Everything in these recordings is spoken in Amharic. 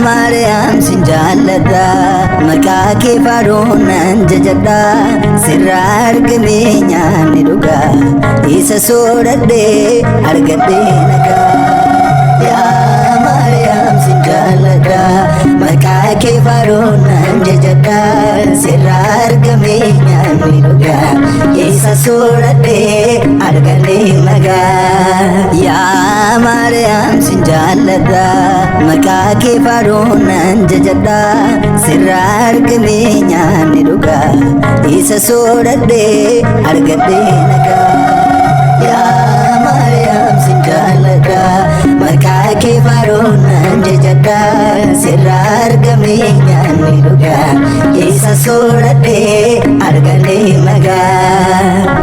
Maryam sinjaalladha maqaa kee faaruunan jajadha sirraa argamee nyaanni dhugaa isa soodhadhee argadhee nagaa. Yaa Maryam sinjaalladha maqaa kee faaruunan jajadha sirraa argamee nyaanni dhugaa isa soodhadhee argadhee nagaa. Yaa Maryam sinjaalladha maqaa kee faaruunan jajadha sirraa argamee nyaanni dhugaa isa soodhadhee argadhee nagaa. Yaa Maryam sinjaalladha maqaa kee faaruunan jajadha sirraa argamee nyaanni dhugaa isa soodhadhee argadhee nagaa.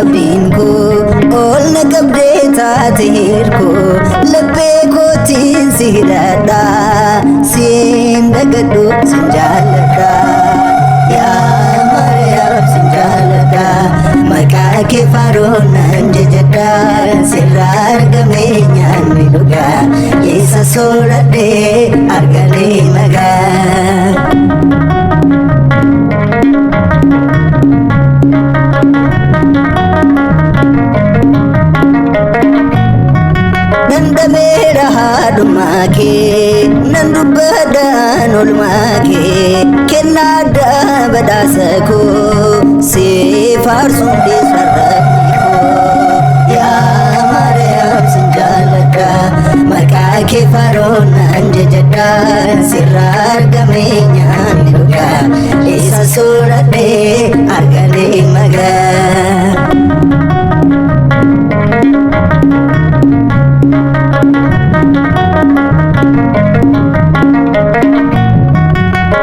Abdiin koo ol na qabdee taateer koo laphee kootiin si hidhadha siin dhagadhu sin jaalladha. Yaa Maryam sin jaalladha maqaa kee faaruunan jajadha sirraa argamee nyaanni dhugaa isa soodhadhee argadhee nagaa. Nandamera haadhumaa kee nan dubbadhaan oolmaa kee kennaadha badhaasa koo si faarsuun dhiisarratti koo. Yaa Maryam sin jaalladha maqaa kee faaruunan jajadha sirraa argamee nyaanni dhugaa isa soodhadhee argadhee nagaa.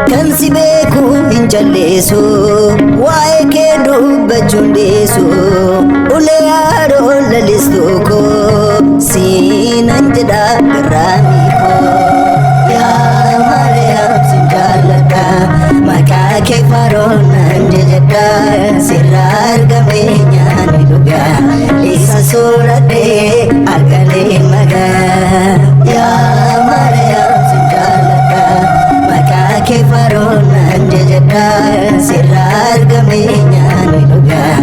Kan si beeku hin jalleessu waa'ee kee dubbachuun dhiisu ulee haadhoo lalistu koo siinan jedha garraamii koo. Yaa Maryam sin jaalladha maqaa kee faaruunan jajadha sirraa argamee nyaanni dhugaa isa soodhadhee argadhee nagaa. Yaa Maryam sin jaalladha maqaa kee faaruunan jajadha sirraa argamee nyaanni dhugaa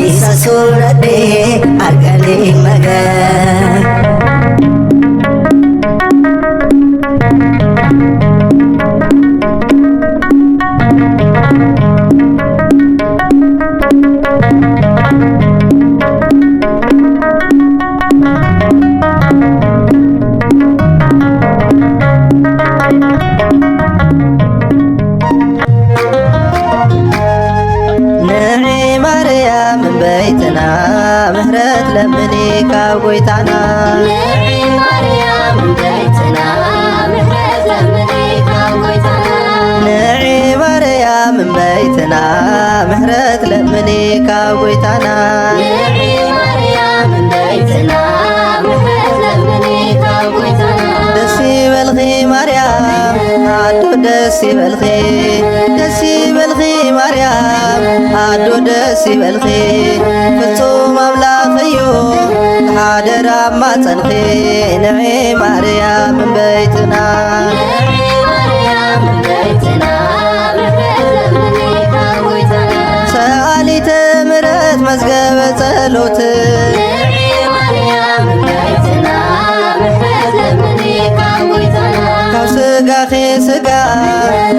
isa soodhadhee argadhee nagaa. بيتنا مهرت لمني كاويتانا. نعي مريم بيتنا مهرت لمني كاويتانا. نعي مريم بيتنا مهرت لمني كاويتانا. نعي مريم بيتنا مهرت لمني كاويتانا. دسي بالغي مريم عدو دسي بالغي دسي بالغي مريم عدو دسي بالغي ፍጹም አምላክ እዩ ተሓደራ ማፀንኺ ንዒ ማርያም በይትና ንዒ ማርያም በይትና ምሕረት ለምኒ ካወይታና ሰአሊተ ምሕረት መዝገበ ጸሎት ንዒ ማርያም በይትና ምሕረት ለምኒ ካወይታና ካብ ስጋኺ ስጋ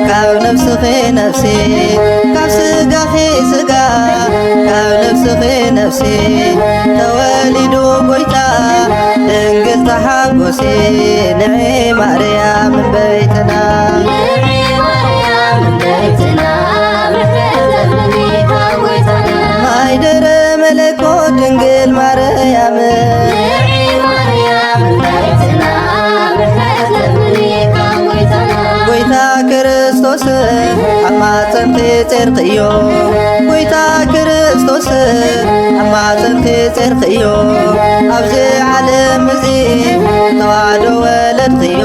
ካብ ነፍስኺ ነፍሲ ካብ ስጋኺ ስጋ ካብ ነፍስኺ ነፍሲ ተወሊዱ ጎይታ ድንግል ተሓጐሲ ንዒ ማርያም በይትና ንዒ ማርያም በይትና ምሕረት ለምኒ ካወይታና ማይደረ መለኮት ድንግል ማርያም ንዒ ማርያም በይትና ምሕረት ለምኒ ካወይታና ጎይታ ክርስቶስ ኣብ ማፀንቲ ጼርክዮ ጎይታ ክርስቶስ ኣብ ማፀንቲ ጼርክዮ ኣብዚ ዓለም እዚ ተዋህዶ ወለድክዮ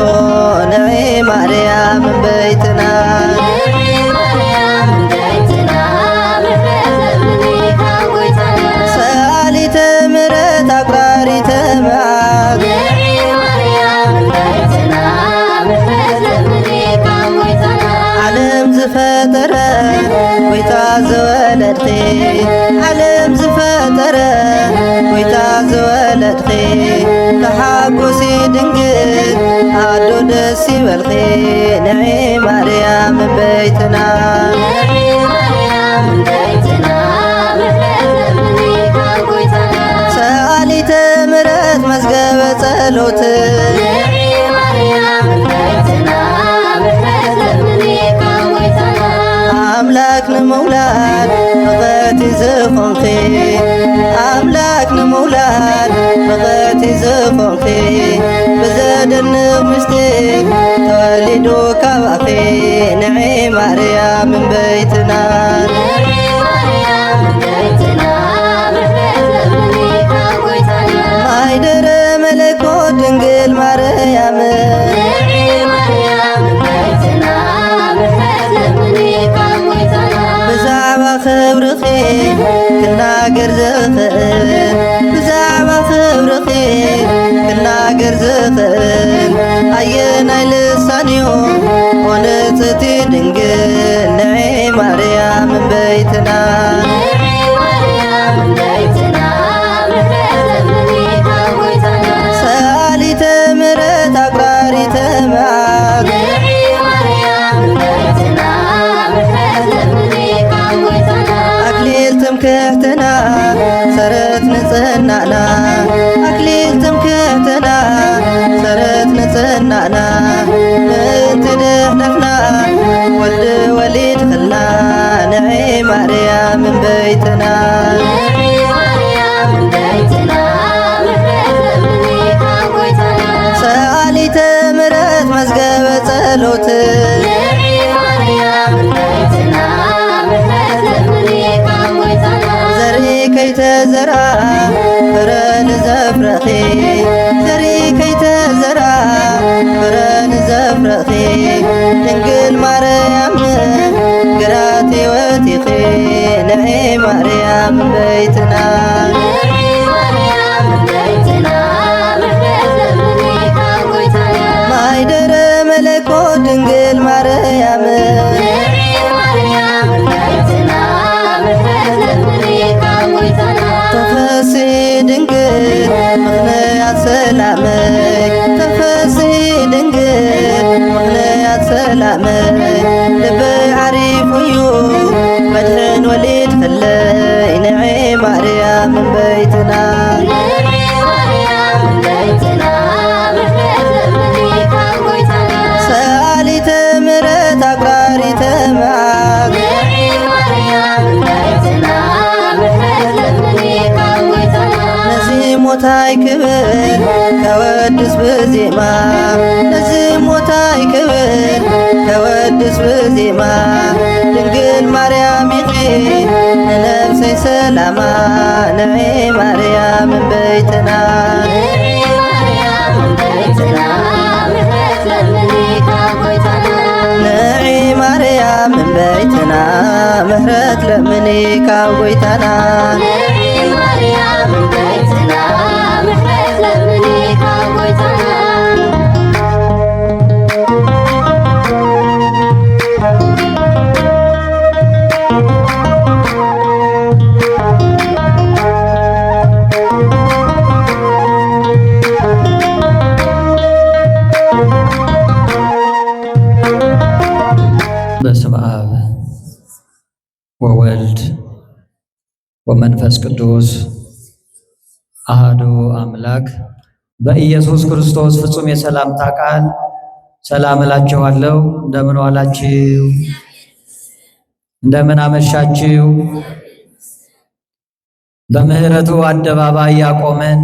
ንዒ ማርያም በይትና ንዒ ማርያም በይትና ዝፈጠረ ጎይታ ዘወለድኺ ዓለም ዝፈጠረ ጎይታ ዘወለድኺ ተሓጐሲ ድንግል ኣዶ ደስ ይበልኺ ንዒ ማርያም እመቤትና ሰአሊተ ምሕረት መዝገበ ጸሎት ኣምላክ ንምውላድ ብቐቲ ዝኾንኺ ኣምላክ ንምውላድ ብቐቲ ዝኾንኺ ብዘደንቕ ምስጢር ተወሊዱ ካብኣኺ ንዒ ማርያም እመቤትና ማይደረ መለኮት ድንግል ማርያም ብዛዕባ ክብርኺ ክናገር ዝኽእል ብዛዕባ ክብርኺ ክናገር ዝኽእል ኣየናይ ልሳን እዩ ወንጽቲ ድንግል ንዒ ማርያም እመቤትና ሰአሊተ ምሕረት ኣቅራሪተ መዓት ኣክሊል ትምክሕትና ሰረት ንጽህናና ኣክሊል ትምክሕትና ሰረት ንጽህናና ምእንቲ ድሕነትና ወልዲ ወሊድ ኽልና ንዒ ማርያም እመቤትና ሰአሊተ ምሕረት መዝገበ ጸሎት ዘርኢ ከይተዘራ ፍረ ንዘፍረኺ ዘርኢ ከይተዘራ ፍረ ንዘፍረኺ ድንግል ማርያም ግራት ሕይወት ኢኺ ንዒ ማርያም እመቤትና ማይደረ መለኮት ድንግል ማርያም ተፈሲ ድንግል ምኽንያት ሰላመይ ተፈሲ ድንግል ምኽንያት ሰላመይ ልበይ ዓሪፉ እዩ መድሕን ወሊድ ኽለይ ንዒ ማርያም እመቤትና ሰአሊተ ምሕረት ኣቅራሪተ መዓት ነዚ ሞታይ ክብል ከወድስ ብዜማ ነዚ ሞታይ ክብል ከወድስ ብዜማ ድንግል ማርያም ኢኺ ንነፍሰይ ሰላማ ንዒ ማርያም እመቤትና ንዒ ማርያም እመቤትና ምሕረት ለምኒ ካብ ጐይታና በስመ አብ ወወልድ ወመንፈስ ቅዱስ አሐዱ አምላክ። በኢየሱስ ክርስቶስ ፍጹም የሰላምታ ቃል ሰላም እላችኋለሁ። እንደምን ዋላችሁ? እንደምን አመሻችሁ? በምህረቱ አደባባይ ያቆመን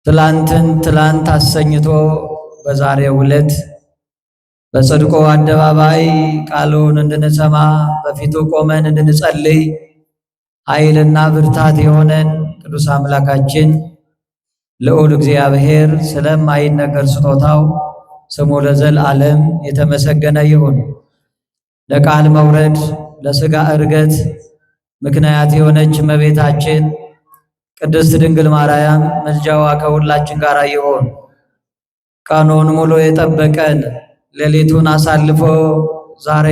ትላንትን ትላንት አሰኝቶ በዛሬው ዕለት በጽድቁ አደባባይ ቃሉን እንድንሰማ በፊቱ ቆመን እንድንጸልይ ኃይልና ብርታት የሆነን ቅዱስ አምላካችን ልዑል እግዚአብሔር ስለማይነገር ስጦታው ስሙ ለዘላለም የተመሰገነ ይሁን። ለቃል መውረድ ለሥጋ ዕርገት ምክንያት የሆነች እመቤታችን ቅድስት ድንግል ማርያም ምልጃዋ ከሁላችን ጋር ይሁን። ቀኑን ሙሉ የጠበቀን ሌሊቱን አሳልፎ ዛሬ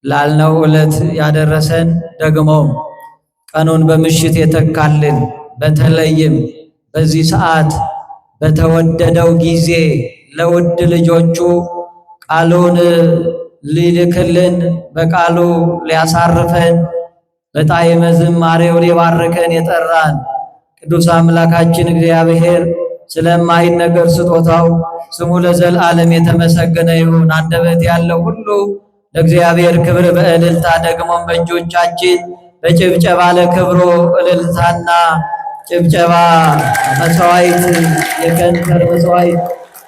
ላልነው ዕለት ያደረሰን ደግሞ ቀኑን በምሽት የተካልን በተለይም በዚህ ሰዓት በተወደደው ጊዜ ለውድ ልጆቹ ቃሉን ሊልክልን በቃሉ ሊያሳርፈን በጣዕመ ዝማሬው ሊባርከን የጠራን ቅዱስ አምላካችን እግዚአብሔር ስለማይነገር ስጦታው ስሙ ለዘላለም የተመሰገነ ይሁን። አንደበት ያለው ሁሉ ለእግዚአብሔር ክብር በእልልታ ደግሞም በእጆቻችን በጭብጨባ ለክብሩ እልልታና ጭብጨባ መሥዋዕት የከንፈር መሥዋዕት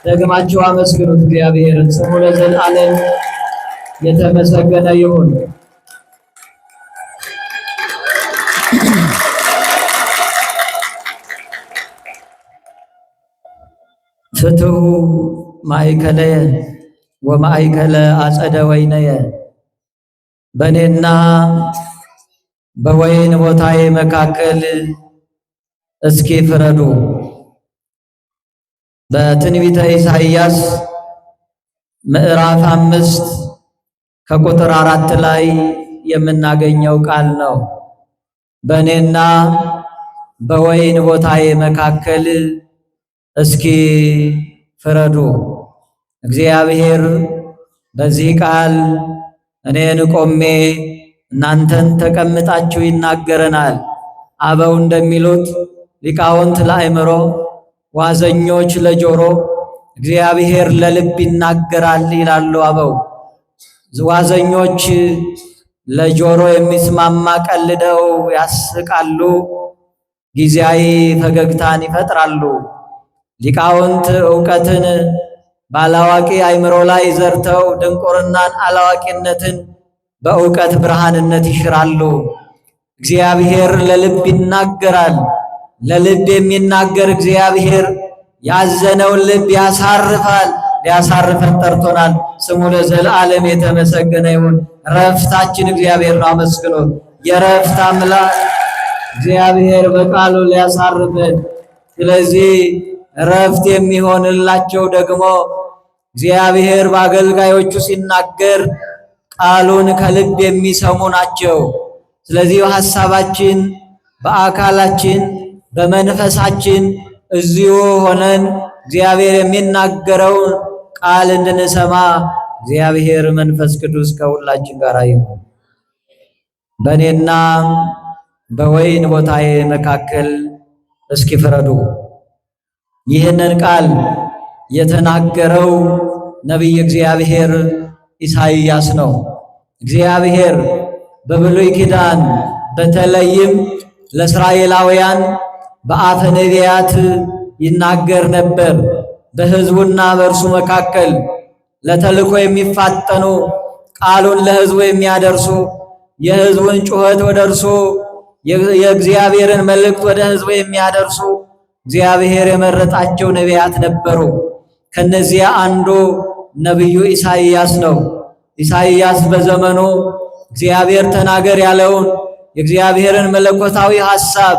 ደግማችሁ አመስግኑት እግዚአብሔርን። ስሙ ለዘላለም የተመሰገነ ይሁን። ፍትሑ ማእከለየ ወማእከለ አጸደ ወይነየ፣ በእኔና በወይን ቦታዬ መካከል እስኪ ፍረዱ። በትንቢተ ኢሳይያስ ምዕራፍ 5 ከቁጥር 4 ላይ የምናገኘው ቃል ነው። በእኔና በወይን ቦታዬ መካከል እስኪ ፍረዱ። እግዚአብሔር በዚህ ቃል እኔን ቆሜ እናንተን ተቀምጣችሁ ይናገረናል። አበው እንደሚሉት ሊቃውንት ለአእምሮ ዋዘኞች ለጆሮ እግዚአብሔር ለልብ ይናገራል ይላሉ አበው። ዋዘኞች ለጆሮ የሚስማማ ቀልደው ያስቃሉ፣ ጊዜያዊ ፈገግታን ይፈጥራሉ። ሊቃውንት ዕውቀትን ባላዋቂ አእምሮ ላይ ዘርተው ድንቁርናን አላዋቂነትን በዕውቀት ብርሃንነት ይሽራሉ። እግዚአብሔር ለልብ ይናገራል። ለልብ የሚናገር እግዚአብሔር ያዘነውን ልብ ያሳርፋል። ሊያሳርፈን ጠርቶናል። ስሙ ለዘላለም የተመሰገነ ይሁን። ረፍታችን እግዚአብሔር ነው። አመስግኖት። የረፍት አምላክ እግዚአብሔር በቃሉ ሊያሳርፈን። ስለዚህ ረፍት የሚሆንላቸው ደግሞ እግዚአብሔር በአገልጋዮቹ ሲናገር ቃሉን ከልብ የሚሰሙ ናቸው። ስለዚህ በሐሳባችን፣ በአካላችን፣ በመንፈሳችን እዚሁ ሆነን እግዚአብሔር የሚናገረውን ቃል እንድንሰማ እግዚአብሔር መንፈስ ቅዱስ ከሁላችን ጋር ይሁን። በእኔና በወይን ቦታዬ መካከል እስኪ ፍረዱ። ይህንን ቃል የተናገረው ነቢይ እግዚአብሔር ኢሳይያስ ነው። እግዚአብሔር በብሉይ ኪዳን በተለይም ለእስራኤላውያን በአፈ ነቢያት ይናገር ነበር። በሕዝቡና በእርሱ መካከል ለተልኮ የሚፋጠኑ ቃሉን ለሕዝቡ የሚያደርሱ የሕዝቡን ጩኸት ወደ እርሱ የእግዚአብሔርን መልእክት ወደ ሕዝቡ የሚያደርሱ እግዚአብሔር የመረጣቸው ነቢያት ነበሩ። ከነዚያ አንዱ ነቢዩ ኢሳይያስ ነው። ኢሳይያስ በዘመኑ እግዚአብሔር ተናገር ያለውን የእግዚአብሔርን መለኮታዊ ሐሳብ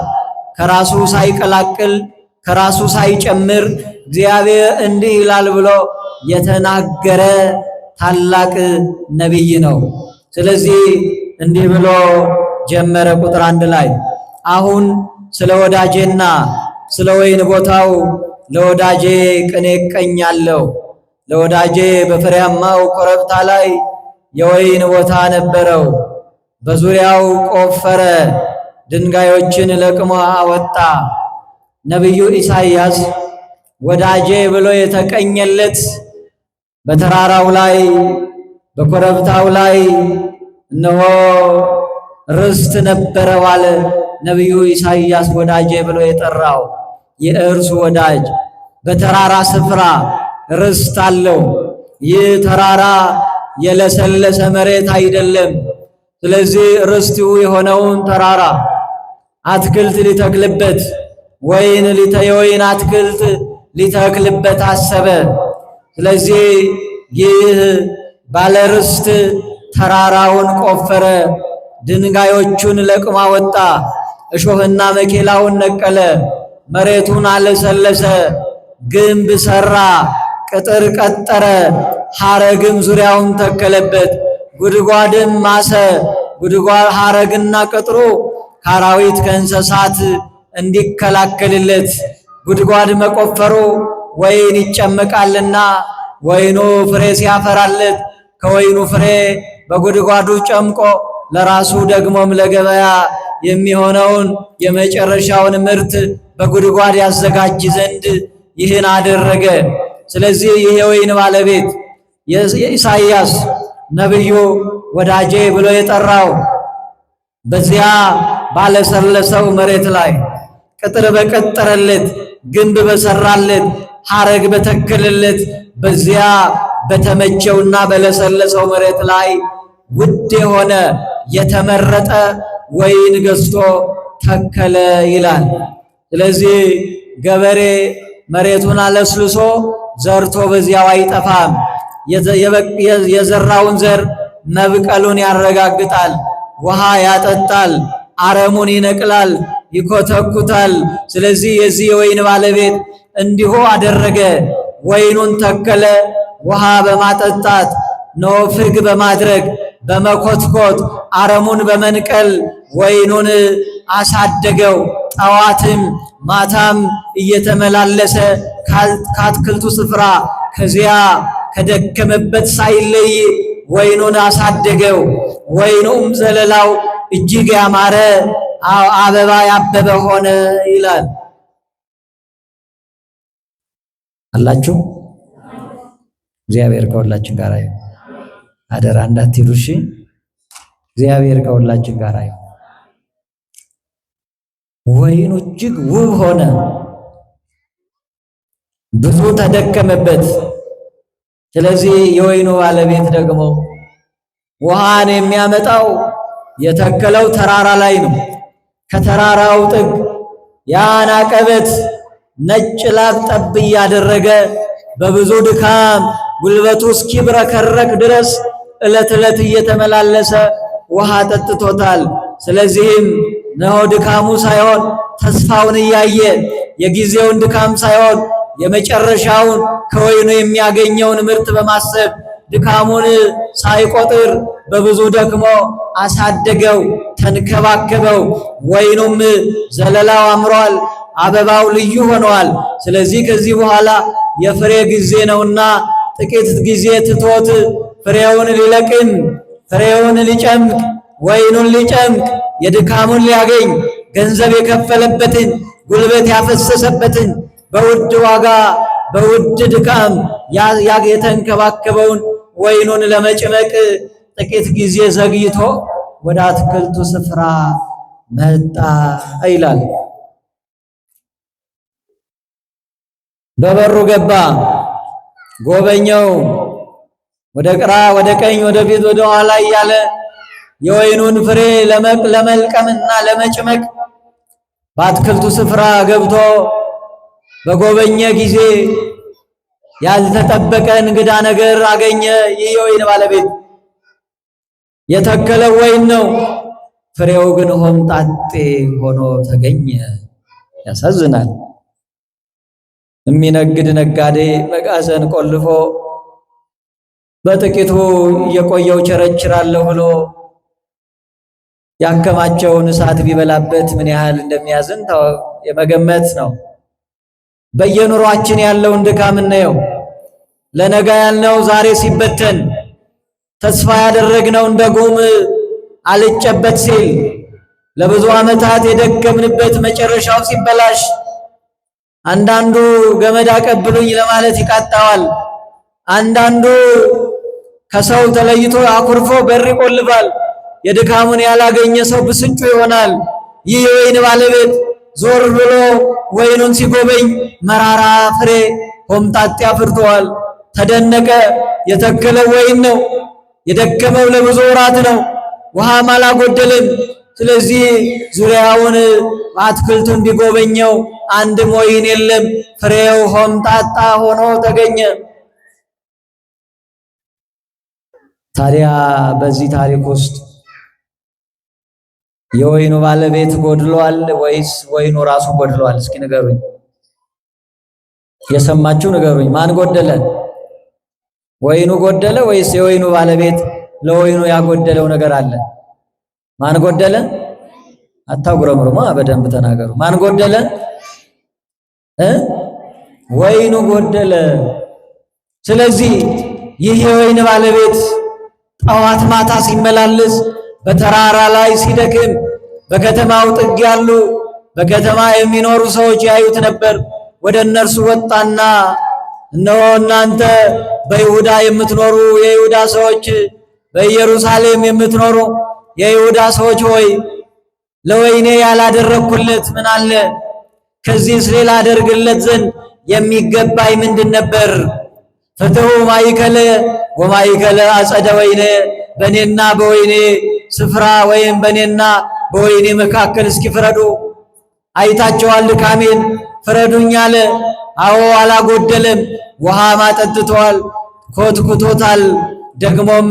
ከራሱ ሳይቀላቅል ከራሱ ሳይጨምር እግዚአብሔር እንዲህ ይላል ብሎ የተናገረ ታላቅ ነቢይ ነው። ስለዚህ እንዲህ ብሎ ጀመረ። ቁጥር 1 ላይ አሁን ስለ ወዳጄና ስለ ወይን ቦታው ለወዳጄ ቅኔ እቀኛለሁ። ለወዳጄ በፍሬያማው ኮረብታ ላይ የወይን ቦታ ነበረው። በዙሪያው ቆፈረ፣ ድንጋዮችን ለቅሞ አወጣ። ነቢዩ ኢሳይያስ ወዳጄ ብሎ የተቀኘለት በተራራው ላይ በኮረብታው ላይ እነሆ ርስት ነበረው አለ። ነቢዩ ኢሳይያስ ወዳጄ ብሎ የጠራው የእርሱ ወዳጅ በተራራ ስፍራ ርስት አለው። ይህ ተራራ የለሰለሰ መሬት አይደለም። ስለዚህ ርስቱ የሆነውን ተራራ አትክልት ሊተክልበት የወይን አትክልት ሊተክልበት አሰበ። ስለዚህ ይህ ባለርስት ተራራውን ቆፈረ፣ ድንጋዮቹን ለቅማ ወጣ፣ እሾህና መኬላውን ነቀለ፣ መሬቱን አለሰለሰ፣ ግንብ ሰራ፣ ቅጥር ቀጠረ፣ ሐረግም ዙሪያውን ተከለበት፣ ጉድጓድም ማሰ። ጉድጓድ ሐረግና ቅጥሩ ከአራዊት ከእንስሳት እንዲከላከልለት ጉድጓድ መቆፈሩ ወይን ይጨመቃልና ወይኑ ፍሬ ሲያፈራለት ከወይኑ ፍሬ በጉድጓዱ ጨምቆ ለራሱ ደግሞም ለገበያ የሚሆነውን የመጨረሻውን ምርት በጉድጓድ ያዘጋጅ ዘንድ ይህን አደረገ። ስለዚህ ይህ የወይን ባለቤት የኢሳይያስ ነብዩ ወዳጄ ብሎ የጠራው በዚያ ባለሰለሰው መሬት ላይ ቅጥር በቀጠረለት ግንብ በሰራለት ሐረግ በተከለለት በዚያ በተመቸውና በለሰለሰው መሬት ላይ ውድ የሆነ የተመረጠ ወይን ገዝቶ ተከለ ይላል። ስለዚህ ገበሬ መሬቱን አለስልሶ ዘርቶ በዚያው አይጠፋም። የዘራውን ዘር መብቀሉን ያረጋግጣል፣ ውሃ ያጠጣል፣ አረሙን ይነቅላል፣ ይኮተኩታል። ስለዚህ የዚህ የወይን ባለቤት እንዲሁ አደረገ። ወይኑን ተከለ፣ ውሃ በማጠጣት ነው ፍግ በማድረግ በመኮትኮት አረሙን በመንቀል ወይኑን አሳደገው። ጠዋትም ማታም እየተመላለሰ ከአትክልቱ ስፍራ ከዚያ ከደከመበት ሳይለይ ወይኑን አሳደገው። ወይኑም ዘለላው እጅግ ያማረ አበባ ያበበ ሆነ ይላል። አላችሁ። እግዚአብሔር ከሁላችን ጋር ይሁን። አደራ እንዳትሄዱ እሺ። እግዚአብሔር ከሁላችን ጋር ይሁን። ወይኑ እጅግ ውብ ሆነ፣ ብዙ ተደከመበት። ስለዚህ የወይኑ ባለቤት ደግሞ ውሃን የሚያመጣው የተከለው ተራራ ላይ ነው። ከተራራው ጥግ ያን አቀበት ነጭ ላብ ጠብ እያደረገ በብዙ ድካም ጉልበቱ እስኪብረከረክ ድረስ ዕለት ዕለት እየተመላለሰ ውሃ ጠጥቶታል። ስለዚህም ነው ድካሙ ሳይሆን ተስፋውን እያየ የጊዜውን ድካም ሳይሆን የመጨረሻውን ከወይኑ የሚያገኘውን ምርት በማሰብ ድካሙን ሳይቆጥር በብዙ ደክሞ አሳደገው፣ ተንከባከበው። ወይኑም ዘለላው አምሯል፣ አበባው ልዩ ሆኗል። ስለዚህ ከዚህ በኋላ የፍሬ ጊዜ ነውና ጥቂት ጊዜ ትቶት ፍሬውን ሊለቅም፣ ፍሬውን ሊጨምቅ፣ ወይኑን ሊጨምቅ፣ የድካሙን ሊያገኝ ገንዘብ የከፈለበትን ጉልበት ያፈሰሰበትን በውድ ዋጋ በውድ ድካም የተንከባከበውን ወይኑን ለመጭመቅ ጥቂት ጊዜ ዘግይቶ ወደ አትክልቱ ስፍራ መጣ ይላል። በበሩ ገባ፣ ጎበኘው። ወደ ግራ ወደ ቀኝ ወደ ፊት ወደ ኋላ እያለ የወይኑን ፍሬ ለመልቀምና ለመጭመቅ በአትክልቱ ስፍራ ገብቶ በጎበኘ ጊዜ ያልተጠበቀ እንግዳ ነገር አገኘ። ይህ የወይን ባለቤት የተከለው ወይን ነው፣ ፍሬው ግን ሆምጣጤ ሆኖ ተገኘ። ያሳዝናል። የሚነግድ ነጋዴ መጋዘን ቆልፎ በጥቂቱ እየቆየው ቸረችራለሁ ብሎ ያከማቸውን እሳት ቢበላበት ምን ያህል እንደሚያዝን የመገመት ነው። በየኑሯችን ያለውን ድካም እናየው። ለነገ ያልነው ዛሬ ሲበተን፣ ተስፋ ያደረግነው እንደ ጉም አልጨበት ሲል፣ ለብዙ ዓመታት የደከምንበት መጨረሻው ሲበላሽ፣ አንዳንዱ ገመድ አቀብሉኝ ለማለት ይቃጣዋል። አንዳንዱ ከሰው ተለይቶ አኩርፎ በር ይቆልፋል። የድካሙን ያላገኘ ሰው ብስጩ ይሆናል። ይህ የወይን ባለቤት ዞር ብሎ ወይኑን ሲጎበኝ መራራ ፍሬ ሆምጣጤ አፍርተዋል። ተደነቀ። የተከለው ወይን ነው። የደከመው ለብዙ ወራት ነው። ውሃም አላጎደለም። ስለዚህ ዙሪያውን አትክልቱን ቢጎበኘው አንድም ወይን የለም። ፍሬው ሆምጣጣ ሆኖ ተገኘ። ታዲያ በዚህ ታሪክ ውስጥ የወይኑ ባለቤት ጎድሏል ወይስ ወይኑ ራሱ ጎድሏል? እስኪ ንገሩኝ። የሰማችሁ ንገሩኝ። ማን ጎደለ? ወይኑ ጎደለ ወይስ የወይኑ ባለቤት ለወይኑ ያጎደለው ነገር አለ? ማን ጎደለ? አታጉረምርሙ፣ በደንብ ተናገሩ። ማን ጎደለ? ወይኑ ጎደለ። ስለዚህ ይህ የወይን ባለቤት ጠዋት ማታ ሲመላለስ በተራራ ላይ ሲደክም በከተማው ጥግ ያሉ በከተማ የሚኖሩ ሰዎች ያዩት ነበር። ወደ እነርሱ ወጣና እነሆ እናንተ በይሁዳ የምትኖሩ የይሁዳ ሰዎች፣ በኢየሩሳሌም የምትኖሩ የይሁዳ ሰዎች ሆይ ለወይኔ ያላደረግኩለት ምን አለ? ከዚህስ ሌላ አደርግለት ዘንድ የሚገባኝ ምንድን ነበር? ፍትሑ ማእከለ ወማእከለ አጸደ ወይኔ፣ በእኔና በወይኔ ስፍራ ወይም በእኔና በወይኔ መካከል እስኪ ፍረዱ። አይታቸዋል ድካሜን፣ ፍረዱኝ አለ። አዎ አላጎደለም። ውሃ ማጠጥተዋል፣ ኮትኩቶታል፣ ደግሞም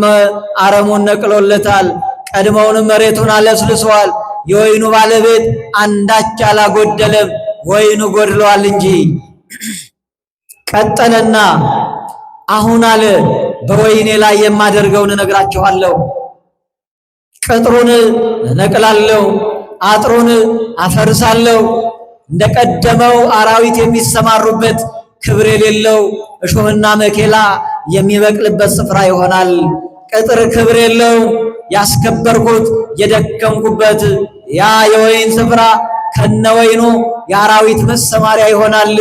አረሙን ነቅሎለታል፣ ቀድሞውንም መሬቱን አለስልሰዋል። የወይኑ ባለቤት አንዳች አላጎደለም፣ ወይኑ ጎድሏል እንጂ። ቀጠለና አሁን አለ በወይኔ ላይ የማደርገውን እነግራችኋለሁ። ቅጥሩን እነቅላለሁ፣ አጥሩን አፈርሳለሁ። እንደቀደመው አራዊት የሚሰማሩበት ክብር የሌለው እሾህና መኬላ የሚበቅልበት ስፍራ ይሆናል። ቅጥር ክብር የለው ያስከበርኩት የደከምኩበት ያ የወይን ስፍራ ከነወይኑ የአራዊት መሰማሪያ ይሆናል።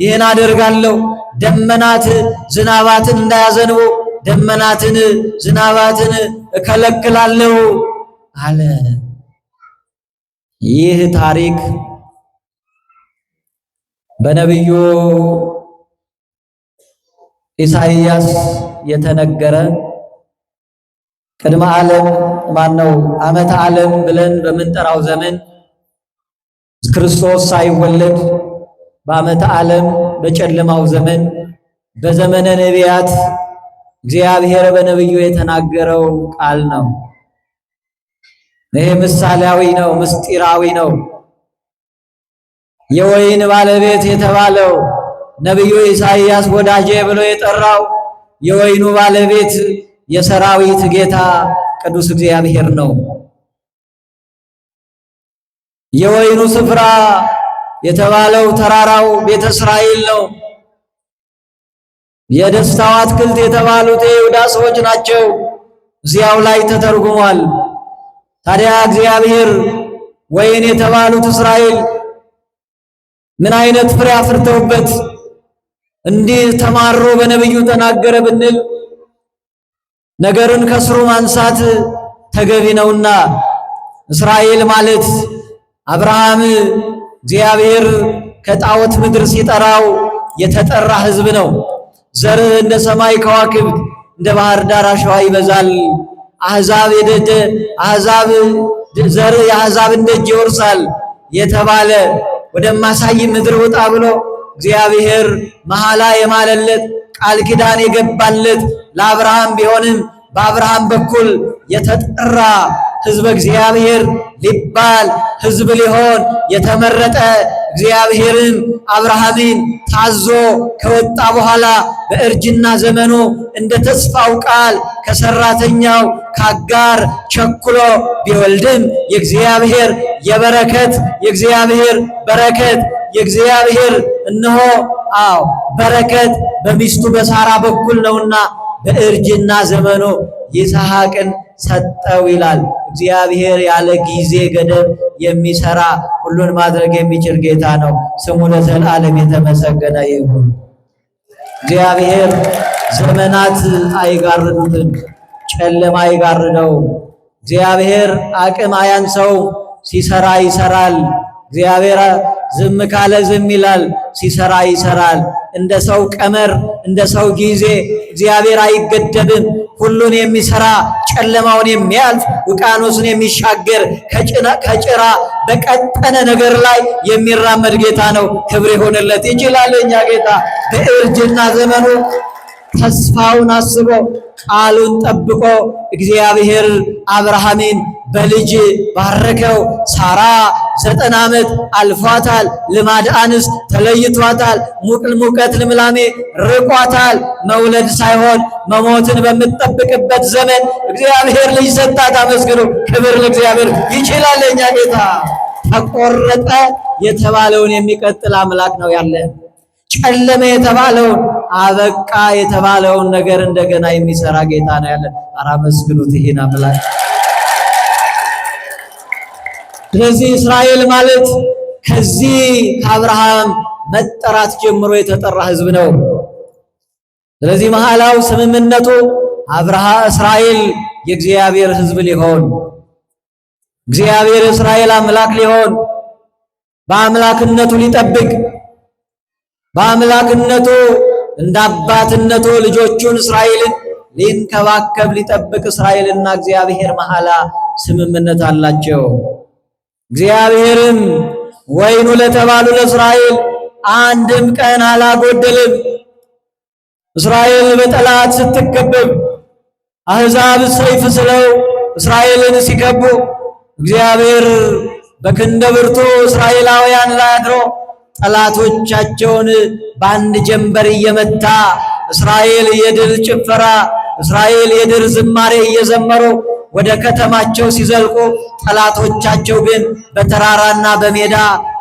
ይህን አደርጋለሁ። ደመናት ዝናባትን እንዳያዘንቡ ደመናትን ዝናባትን እከለክላለሁ አለ። ይህ ታሪክ በነቢዩ ኢሳይያስ የተነገረ ቅድመ ዓለም ማነው ዓመተ ዓለም ብለን በምንጠራው ዘመን ክርስቶስ ሳይወለድ በዓመተ ዓለም በጨለማው ዘመን በዘመነ ነቢያት እግዚአብሔር በነቢዩ የተናገረው ቃል ነው። ይሄ ምሳሌያዊ ነው፣ ምስጢራዊ ነው። የወይን ባለቤት የተባለው ነቢዩ ኢሳይያስ ወዳጄ ብሎ የጠራው የወይኑ ባለቤት የሰራዊት ጌታ ቅዱስ እግዚአብሔር ነው። የወይኑ ስፍራ የተባለው ተራራው ቤተ እስራኤል ነው። የደስታው አትክልት የተባሉት የይሁዳ ሰዎች ናቸው። እዚያው ላይ ተተርጉሟል። ታዲያ እግዚአብሔር ወይን የተባሉት እስራኤል ምን አይነት ፍሬ አፍርተውበት እንዲህ ተማሮ በነቢዩ ተናገረ ብንል ነገርን ከስሩ ማንሳት ተገቢ ነውና እስራኤል ማለት አብርሃም እግዚአብሔር ከጣዖት ምድር ሲጠራው የተጠራ ሕዝብ ነው። ዘርህ እንደ ሰማይ ከዋክብት እንደ ባህር ዳር አሸዋ ይበዛል። አሕዛብ ዘርህ የአሕዛብን ደጅ ይወርሳል የተባለ ወደማሳይ ምድር ውጣ ብሎ እግዚአብሔር መሐላ የማለለት ቃል ኪዳን የገባለት ለአብርሃም ቢሆንም በአብርሃም በኩል የተጠራ ሕዝበ እግዚአብሔር ሊባል ሕዝብ ሊሆን የተመረጠ እግዚአብሔርም አብርሃምን ታዞ ከወጣ በኋላ በእርጅና ዘመኑ እንደ ተስፋው ቃል ከሰራተኛው ከአጋር ቸኩሎ ቢወልድም የእግዚአብሔር የበረከት የእግዚአብሔር በረከት የእግዚአብሔር እነሆ በረከት በሚስቱ በሳራ በኩል ነውና በእርጅና ዘመኑ ይስሐቅን ሰጠው ይላል። እግዚአብሔር ያለ ጊዜ ገደብ የሚሰራ ሁሉን ማድረግ የሚችል ጌታ ነው። ስሙ ለዘላለም የተመሰገነ ይሁን። እግዚአብሔር ዘመናት አይጋርዱትም፣ ጨለማ አይጋርደው። እግዚአብሔር አቅም አያንሰው፣ ሲሰራ ይሰራል። እግዚአብሔር ዝም ካለ ዝም ይላል፣ ሲሰራ ይሰራል። እንደ ሰው ቀመር እንደ ሰው ጊዜ እግዚአብሔር አይገደብም። ሁሉን የሚሰራ ጨለማውን የሚያልፍ ውቅያኖስን የሚሻገር ከጭራ በቀጠነ ነገር ላይ የሚራመድ ጌታ ነው። ክብር ይሆንለት። ይችላል እኛ ጌታ በእርጅና ዘመኑ ተስፋውን አስቦ ቃሉን ጠብቆ እግዚአብሔር አብርሃምን በልጅ ባረከው። ሳራ 90 ዓመት አልፏታል። ልማድ አንስት ተለይቷታል። ሙቀት ልምላሜ ርቋታል። መውለድ ሳይሆን መሞትን በምትጠብቅበት ዘመን እግዚአብሔር ልጅ ሰጣት። አመስግኑ። ክብር ለእግዚአብሔር። ይችላል የኛ ጌታ። ተቆረጠ የተባለውን የሚቀጥል አምላክ ነው ያለን። ጨለመ የተባለውን አበቃ የተባለውን ነገር እንደገና የሚሰራ ጌታ ነው ያለን። ኧረ አመስግኑት ይሄን አምላክ። ስለዚህ እስራኤል ማለት ከዚህ ከአብርሃም መጠራት ጀምሮ የተጠራ ሕዝብ ነው። ስለዚህ መሐላው ስምምነቱ እስራኤል የእግዚአብሔር ሕዝብ ሊሆን፣ እግዚአብሔር እስራኤል አምላክ ሊሆን፣ በአምላክነቱ ሊጠብቅ፣ በአምላክነቱ እንደ አባትነቱ ልጆቹን እስራኤልን ሊንከባከብ ሊጠብቅ እስራኤልና እግዚአብሔር መሐላ ስምምነት አላቸው። እግዚአብሔርም ወይኑ ለተባሉ ለእስራኤል አንድም ቀን አላጎደልም። እስራኤል በጠላት ስትከበብ፣ አሕዛብ ሰይፍ ስለው እስራኤልን ሲከቡ እግዚአብሔር በክንደ ብርቱ እስራኤላውያን ላይ አድሮ ጠላቶቻቸውን በአንድ ጀንበር እየመታ እስራኤል የድል ጭፈራ፣ እስራኤል የድል ዝማሬ እየዘመሩ ወደ ከተማቸው ሲዘልቁ ጠላቶቻቸው ግን በተራራና በሜዳ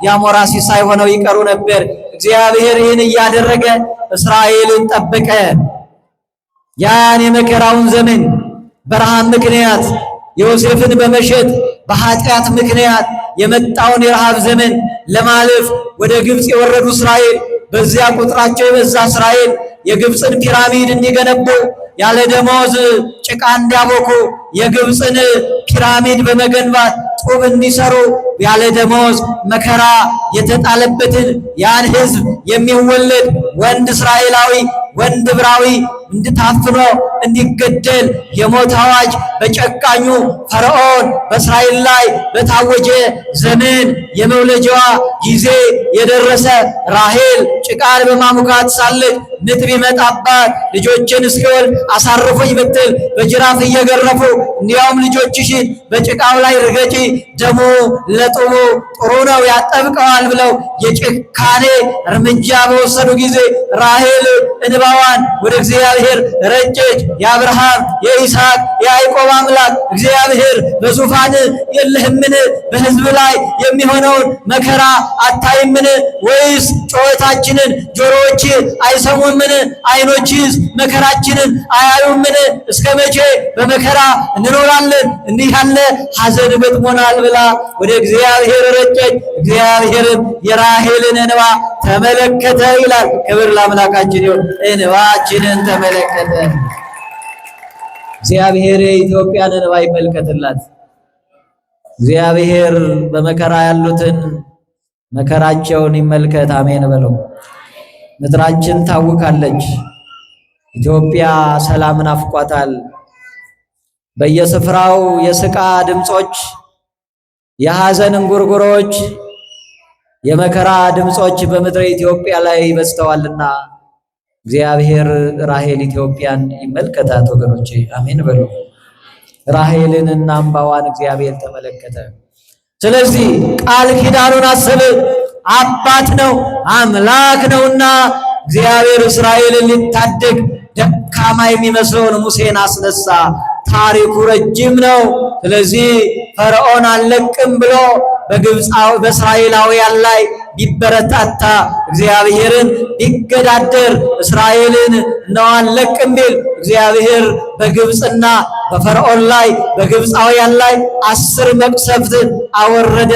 ያሞራ ሲሳይ ሆነው ይቀሩ ነበር። እግዚአብሔር ይህን እያደረገ እስራኤልን ጠበቀ። ያን የመከራውን ዘመን በረሃብ ምክንያት ዮሴፍን በመሸጥ በኃጢአት ምክንያት የመጣውን የረሃብ ዘመን ለማለፍ ወደ ግብፅ የወረዱ እስራኤል፣ በዚያ ቁጥራቸው የበዛ እስራኤል የግብፅን ፒራሚድ እንዲገነቡ ያለ ደሞዝ ጭቃ እንዲያቦኩ የግብፅን ፒራሚድ በመገንባት ጡብ እንዲሰሩ ያለ ደሞዝ መከራ የተጣለበትን ያን ሕዝብ የሚወለድ ወንድ እስራኤላዊ ወንድ ዕብራዊ እንድታፍኖ እንዲገደል የሞት አዋጅ በጨካኙ ፈርዖን በእስራኤል ላይ በታወጀ ዘመን የመውለጃዋ ጊዜ የደረሰ ራሔል ጭቃን በማሙካት ሳለች ምጥ ቢመጣባት ልጆችን እስኪወልድ አሳርፉኝ ብትል በጅራፍ እየገረፉ እንዲያውም ልጆችሽን በጭቃው ላይ ርገጪ ደሙ ለጡቡ ጥሩ ነው ያጠብቀዋል ብለው የጭካኔ እርምጃ በወሰዱ ጊዜ ራሔል እንባዋን ወደ እግዚአብሔር ረጨች። የአብርሃም የይስሐቅ የያዕቆብ አምላክ እግዚአብሔር በዙፋን የለህምን? በሕዝብ ላይ የሚሆነውን መከራ አታይምን? ወይስ ጩኸታችንን ጆሮዎች አይሰሙምን? ዓይኖችስ መከራችንን አያዩምን? እስከ መቼ በመከራ እንኖራለን? እንዲህ ያለ ሐዘን ገጥሞናል ብላ ወደ እግዚአብሔር ረጨች። እግዚአብሔርም የራሔልን እንባ ተመለከተ ይላል። ክብር ለአምላካችን ይሁን። እንባችንን ተመለከተ። እግዚአብሔር የኢትዮጵያን እንባ ይመልከትላት። እግዚአብሔር በመከራ ያሉትን መከራቸውን ይመልከት። አሜን በለው። ምድራችን ታውካለች። ኢትዮጵያ ሰላም ናፍቋታል። በየስፍራው የስቃ ድምጾች፣ የሐዘን እንጉርጉሮች፣ የመከራ ድምጾች በምድረ ኢትዮጵያ ላይ በዝተዋልና እግዚአብሔር ራሔል ኢትዮጵያን ይመልከታት። ወገኖቼ አሜን በሉ። ራሔልንና እንባዋን እግዚአብሔር ተመለከተ። ስለዚህ ቃል ኪዳኑን አሰበ። አባት ነው አምላክ ነውና እግዚአብሔር እስራኤልን ሊታደግ ደካማ የሚመስለውን ሙሴን አስነሳ። ታሪኩ ረጅም ነው። ስለዚህ ፈርዖን አልለቅም ብሎ በእስራኤላውያን ላይ ቢበረታታ እግዚአብሔርን ቢገዳደር እስራኤልን ነው አልለቅም ቢል እግዚአብሔር በግብፅና በፈርዖን ላይ በግብፃውያን ላይ 10 መቅሰፍትን አወረደ።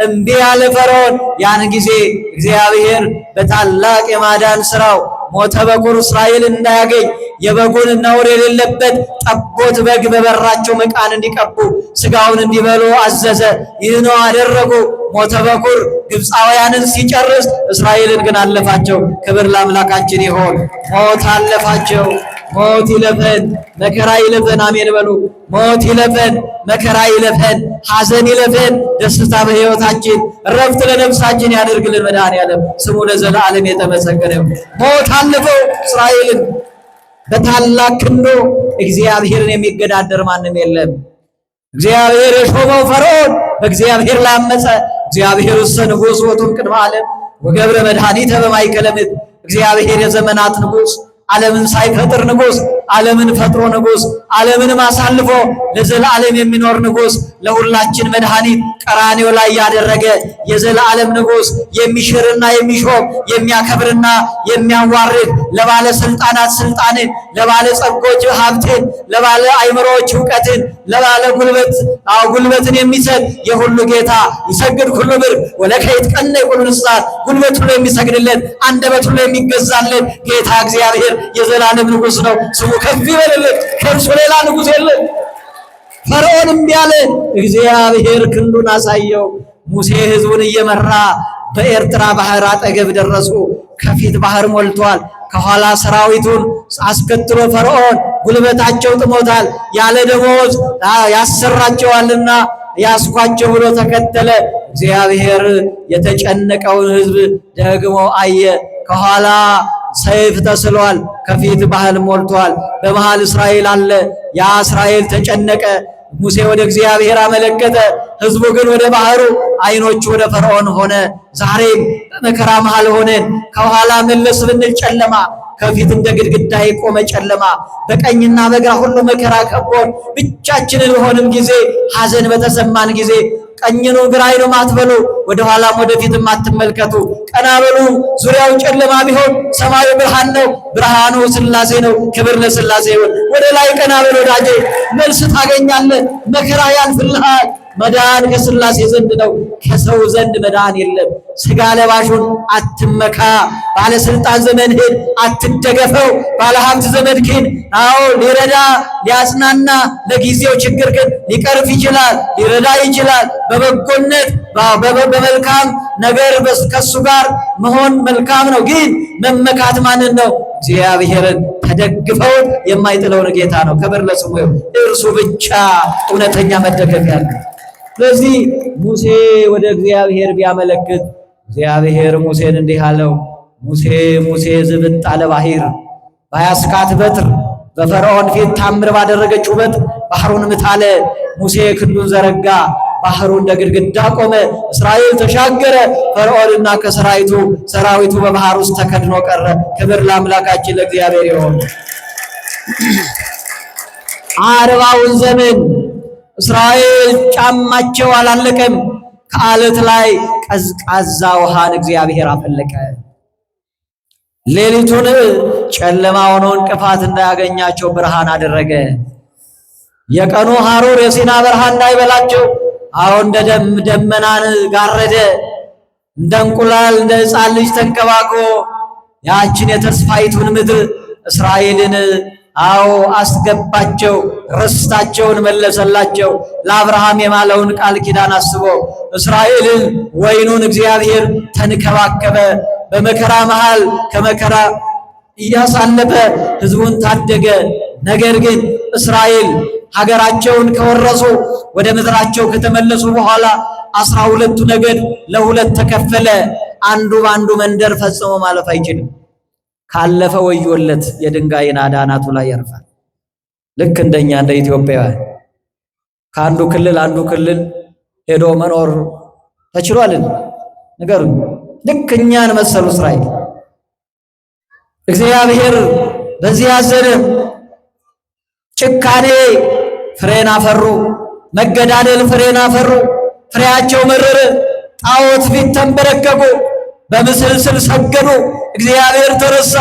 እምቢ ያለ ፈርዖን ያን ጊዜ እግዚአብሔር በታላቅ የማዳን ስራው ሞተ በኩር እስራኤል እንዳያገኝ የበጉን ነውር የሌለበት ጠቦት በግ በበራቸው መቃን እንዲቀቡ ስጋውን እንዲበሉ አዘዘ። ይህን አደረጉ። ሞተ በኩር ግብፃውያንን ሲጨርስ እስራኤልን ግን አለፋቸው። ክብር ለአምላካችን ይሆን። ሞት አለፋቸው። ሞት ይለፈን፣ መከራ ይለፈን። አሜን በሉ። ሞት ይለፈን፣ መከራ ይለፈን፣ ሐዘን ይለፈን። ደስታ በሕይወታችን ረፍት ለነፍሳችን ያደርግልን። መድኃኔዓለም ስሙ ለዘላለም የተመሰገነ ይሁን። ሞት አለፈው እስራኤልን። በታላቅ ክንዱ እግዚአብሔርን የሚገዳደር ማንም የለም። እግዚአብሔር የሾመው ፈርዖን በእግዚአብሔር ላይ አመፀ። እግዚአብሔር እሰ ንጉሥ ውእቱም ቅድመ ዓለም ወገብረ መድኃኒተ በማእከለ ምድር። እግዚአብሔር የዘመናት ንጉሥ፣ ዓለምን ሳይፈጥር ንጉሥ፣ ዓለምን ፈጥሮ ንጉሥ፣ ዓለምንም አሳልፎ ለዘላለም የሚኖር ንጉሥ፣ ለሁላችን መድኃኒት ቀራንዮ ላይ ያደረገ የዘላለም ንጉሥ፣ የሚሽርና የሚሾም የሚያከብርና የሚያዋርድ፣ ለባለ ስልጣናት ስልጣንን፣ ለባለ ጸጎች ሀብትን፣ ለባለ አእምሮዎች እውቀትን፣ ለባለ ጉልበትን የሚሰጥ የሁሉ ጌታ ይሰግድ ሁሉ ምድር ወለከ ይትቀነይ ኩሉ ንስሐት። ጉልበት ሁሉ የሚሰግድለት አንደበት ሁሉ የሚገዛለት ጌታ እግዚአብሔር የዘላለም ንጉሥ ነው። ስሙ ከፍ ይበልለት፣ ከእርሱ ሌላ ንጉሥ የለም። ፈርዖን እምቢ አለ፣ እግዚአብሔር ክንዱን አሳየው። ሙሴ ሕዝቡን እየመራ በኤርትራ ባህር አጠገብ ደረሱ። ከፊት ባህር ሞልቷል፣ ከኋላ ሰራዊቱን አስከትሎ ፈርዖን ጉልበታቸው ጥሞታል፣ ያለ ደሞዝ ያሰራቸዋልና ያስኳቸው ብሎ ተከተለ። እግዚአብሔር የተጨነቀውን ሕዝብ ደግሞ አየ። ከኋላ ሰይፍ ተስሏል፣ ከፊት ባህር ሞልቷል፣ በመሃል እስራኤል አለ። ያ እስራኤል ተጨነቀ። ሙሴ ወደ እግዚአብሔር አመለከተ፣ ሕዝቡ ግን ወደ ባህሩ፣ አይኖቹ ወደ ፈርዖን ሆነ። ዛሬም በመከራ መሃል ሆነን ከኋላ መለስ ብንል ጨለማ፣ ከፊት እንደ ግድግዳ የቆመ ጨለማ፣ በቀኝና በግራ ሁሉ መከራ ከቦን ብቻችንን በሆንም ጊዜ ሐዘን በተሰማን ጊዜ ቀኝ ነው ግራይ ነው ማትበሉ፣ ወደ ኋላም ወደፊትም አትመልከቱ። ቀና በሉ፣ ዙሪያው ጨለማ ቢሆን ሰማዩ ብርሃን ነው፣ ብርሃኑ ሥላሴ ነው። ክብር ለሥላሴ ይሁን። ወደ ላይ ቀና በሉ ወዳጄ፣ መልስ ታገኛለህ። መከራ ያልፍልሃል። መዳን ከሥላሴ ዘንድ ነው፣ ከሰው ዘንድ መዳን የለም። ሥጋ ለባሹን አትመካ፣ ባለስልጣን ዘመንህን አትደገፈው፣ ባለሀብት ዘመድህን አዎ ሊረዳ ሊያጽናና ለጊዜው ችግር ግን ሊቀርፍ ይችላል፣ ሊረዳ ይችላል። በበጎነት በመልካም ነገር ከሱ ጋር መሆን መልካም ነው። ግን መመካት ማንን ነው? እግዚአብሔርን ተደግፈው የማይጥለውን ጌታ ነው። ክብር ለስሙ ይሁን። እርሱ ብቻ እውነተኛ መደገፊያ ነው። ስለዚህ ሙሴ ወደ እግዚአብሔር ቢያመለክት እግዚአብሔር ሙሴን እንዲህ አለው፣ ሙሴ ሙሴ ዝብጥ አለ ባሕር ባያስካት በትር በፈርዖን ፊት ታምር ባደረገችው በትር ባህሩን ምታለ። ሙሴ ክንዱን ዘረጋ፣ ባህሩ እንደ ግድግዳ ቆመ። እስራኤል ተሻገረ። ፈርዖንና ሰራዊቱ በባህር ውስጥ ተከድኖ ቀረ። ክብር ለአምላካችን ለእግዚአብሔር ይሁን። 40ውን ዘመን እስራኤል ጫማቸው አላለቀም። ከአለት ላይ ቀዝቃዛ ውሃን እግዚአብሔር አፈለቀ። ሌሊቱን ጨለማ ሆኖ እንቅፋት እንዳያገኛቸው ብርሃን አደረገ። የቀኑ ሐሩር የሲና በረሃ እንዳይበላቸው አሁን እንደ ደመናን ጋረደ። እንደ እንቁላል እንደ ሕፃን ልጅ ተንከባክቦ ያችን የተስፋይቱን ምድር እስራኤልን አስገባቸው። ርስታቸውን መለሰላቸው። ለአብርሃም የማለውን ቃል ኪዳን አስቦ እስራኤልን ወይኑን እግዚአብሔር ተንከባከበ። በመከራ መሃል ከመከራ እያሳለፈ ሕዝቡን ታደገ። ነገር ግን እስራኤል ሀገራቸውን ከወረሱ ወደ ምድራቸው ከተመለሱ በኋላ 12ቱ ነገድ ለሁለት ተከፈለ። አንዱ በአንዱ መንደር ፈጽሞ ማለፍ አይችልም። ካለፈ ወዮለት፣ የድንጋይ ናዳ አናቱ ላይ ያርፋል። ልክ እንደኛ እንደ ኢትዮጵያውያን ከአንዱ ክልል አንዱ ክልል ሄዶ መኖር ተችሏልን? ንገሩኝ። ልክ እኛን መሰሉ እስራኤል። እግዚአብሔር በዚህ ያዘነ። ጭካኔ ፍሬን አፈሩ፣ መገዳደል ፍሬን አፈሩ። ፍሬያቸው መረረ። ጣዖት ፊት ተንበረከኩ፣ በምስል ስር ሰገዱ። እግዚአብሔር ተረሳ።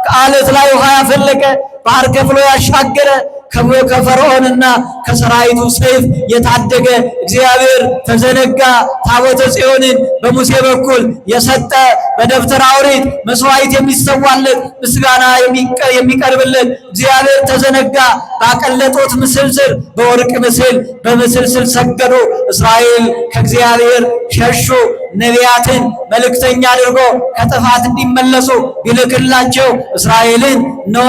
ከአለት ላይ ውሃ ያፈለቀ፣ ባህር ከፍሎ ያሻገረ፣ ከፈርዖንና ከሰራዊቱ ሰይፍ የታደገ እግዚአብሔር ተዘነጋ። ታቦተ ጽዮንን በሙሴ በኩል የሰጠ፣ በደብተራ ኦሪት መስዋዕት የሚሰዋለት ምስጋና የሚቀርብለት እግዚአብሔር ተዘነጋ። ባቀለጦት ምስል ስር በወርቅ ምስል በምስል ስር ሰገዱ። እስራኤል ከእግዚአብሔር ሸሹ። ነቢያትን መልእክተኛ አድርጎ ከጥፋት እንዲመለሱ ቢልክላቸው እስራኤልን እነሆ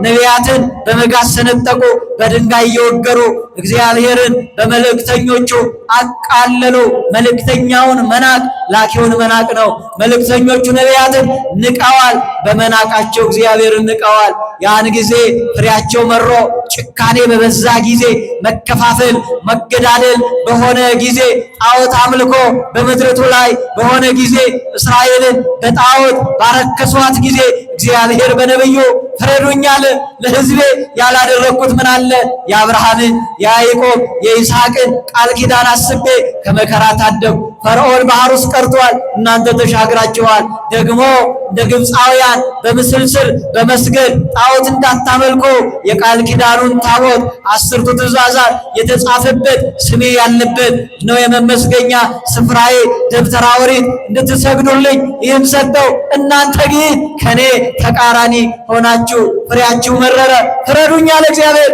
ነቢያትን በመጋዝ ሰነጠቁ፣ በድንጋይ እየወገሩ እግዚአብሔርን በመልእክተኞቹ አቃለሉ። መልእክተኛውን መናቅ ላኪውን መናቅ ነው። መልእክተኞቹ ነቢያትን ንቀዋል፣ በመናቃቸው እግዚአብሔርን ንቀዋል። ያን ጊዜ ፍሬያቸው መሮ ጭካኔ በበዛ ጊዜ፣ መከፋፈል መገዳደል በሆነ ጊዜ፣ ጣዖት አምልኮ በምድሪቱ ላይ በሆነ ጊዜ፣ እስራኤልን በጣዖት ባረከሷት ጊዜ እግዚአብሔር በነቢዩ ፍረዱኛል፣ ለሕዝቤ ያላደረግኩት ምን አለ? የአብርሃምን የያዕቆብ የይስሐቅን ቃል ኪዳን አስቤ ከመከራ ታደጉ። ፈርዖን ባህር ውስጥ ቀርቷል፣ እናንተ ተሻግራችኋል። ደግሞ እንደ ግብፃውያን በምስል ስር በመስገድ ጣዖት እንዳታመልኩ የቃል ኪዳኑን ታቦት 10ቱ ትእዛዛት የተጻፈበት ስሜ ያለበት ነው የመመስገኛ ስፍራዬ ደብተራ ኦሪት እንድትሰግዱልኝ ይህን ሰጠው። እናንተ ግን ከኔ ተቃራኒ ሆናችሁ ፍሬያችሁ መረረ። ፍረዱኝ አለ እግዚአብሔር።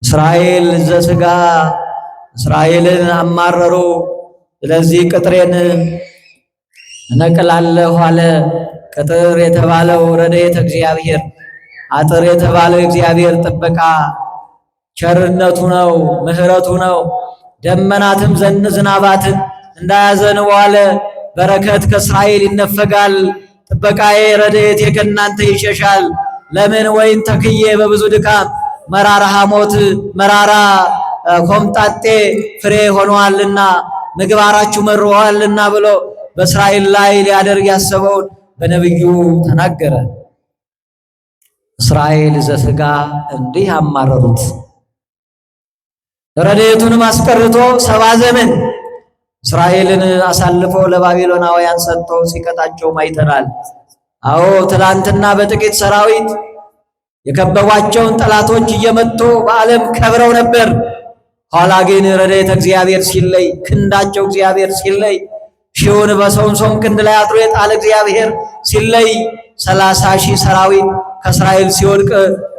እስራኤል ዘሥጋ እስራኤልን አማረሩ። ስለዚህ ቅጥሬን እነቅላለሁ አለ። ቅጥር የተባለው ረድኤተ እግዚአብሔር፣ አጥር የተባለው እግዚአብሔር ጥበቃ ቸርነቱ ነው፣ ምሕረቱ ነው። ደመናትም ዝናባትን እንዳያዘንቡ አለ። በረከት ከእስራኤል ይነፈጋል፣ ጥበቃዬ ረድኤቴ ከእናንተ ይሸሻል። ለምን ወይን ተክዬ በብዙ ድካም መራራ ሐሞት መራራ ኮምጣጤ ፍሬ ሆኗልና ምግባራችሁ መርዋልና ብሎ በእስራኤል ላይ ሊያደርግ ያሰበውን በነቢዩ ተናገረ። እስራኤል ዘሥጋ እንዲህ አማረሩት። ረድኤቱንም አስቀርቶ 70 ዘመን እስራኤልን አሳልፎ ለባቢሎናውያን ሰጥቶ ሲቀጣቸው አይተናል። አዎ ትላንትና በጥቂት ሰራዊት የከበቧቸውን ጠላቶች እየመቱ በዓለም ከብረው ነበር። ኋላ ግን ረድኤተ እግዚአብሔር ሲለይ፣ ክንዳቸው እግዚአብሔር ሲለይ፣ ሺውን በሶምሶን ክንድ ላይ አድሮ የጣለ እግዚአብሔር ሲለይ 30,000 ሰራዊት ከእስራኤል ሲወድቅ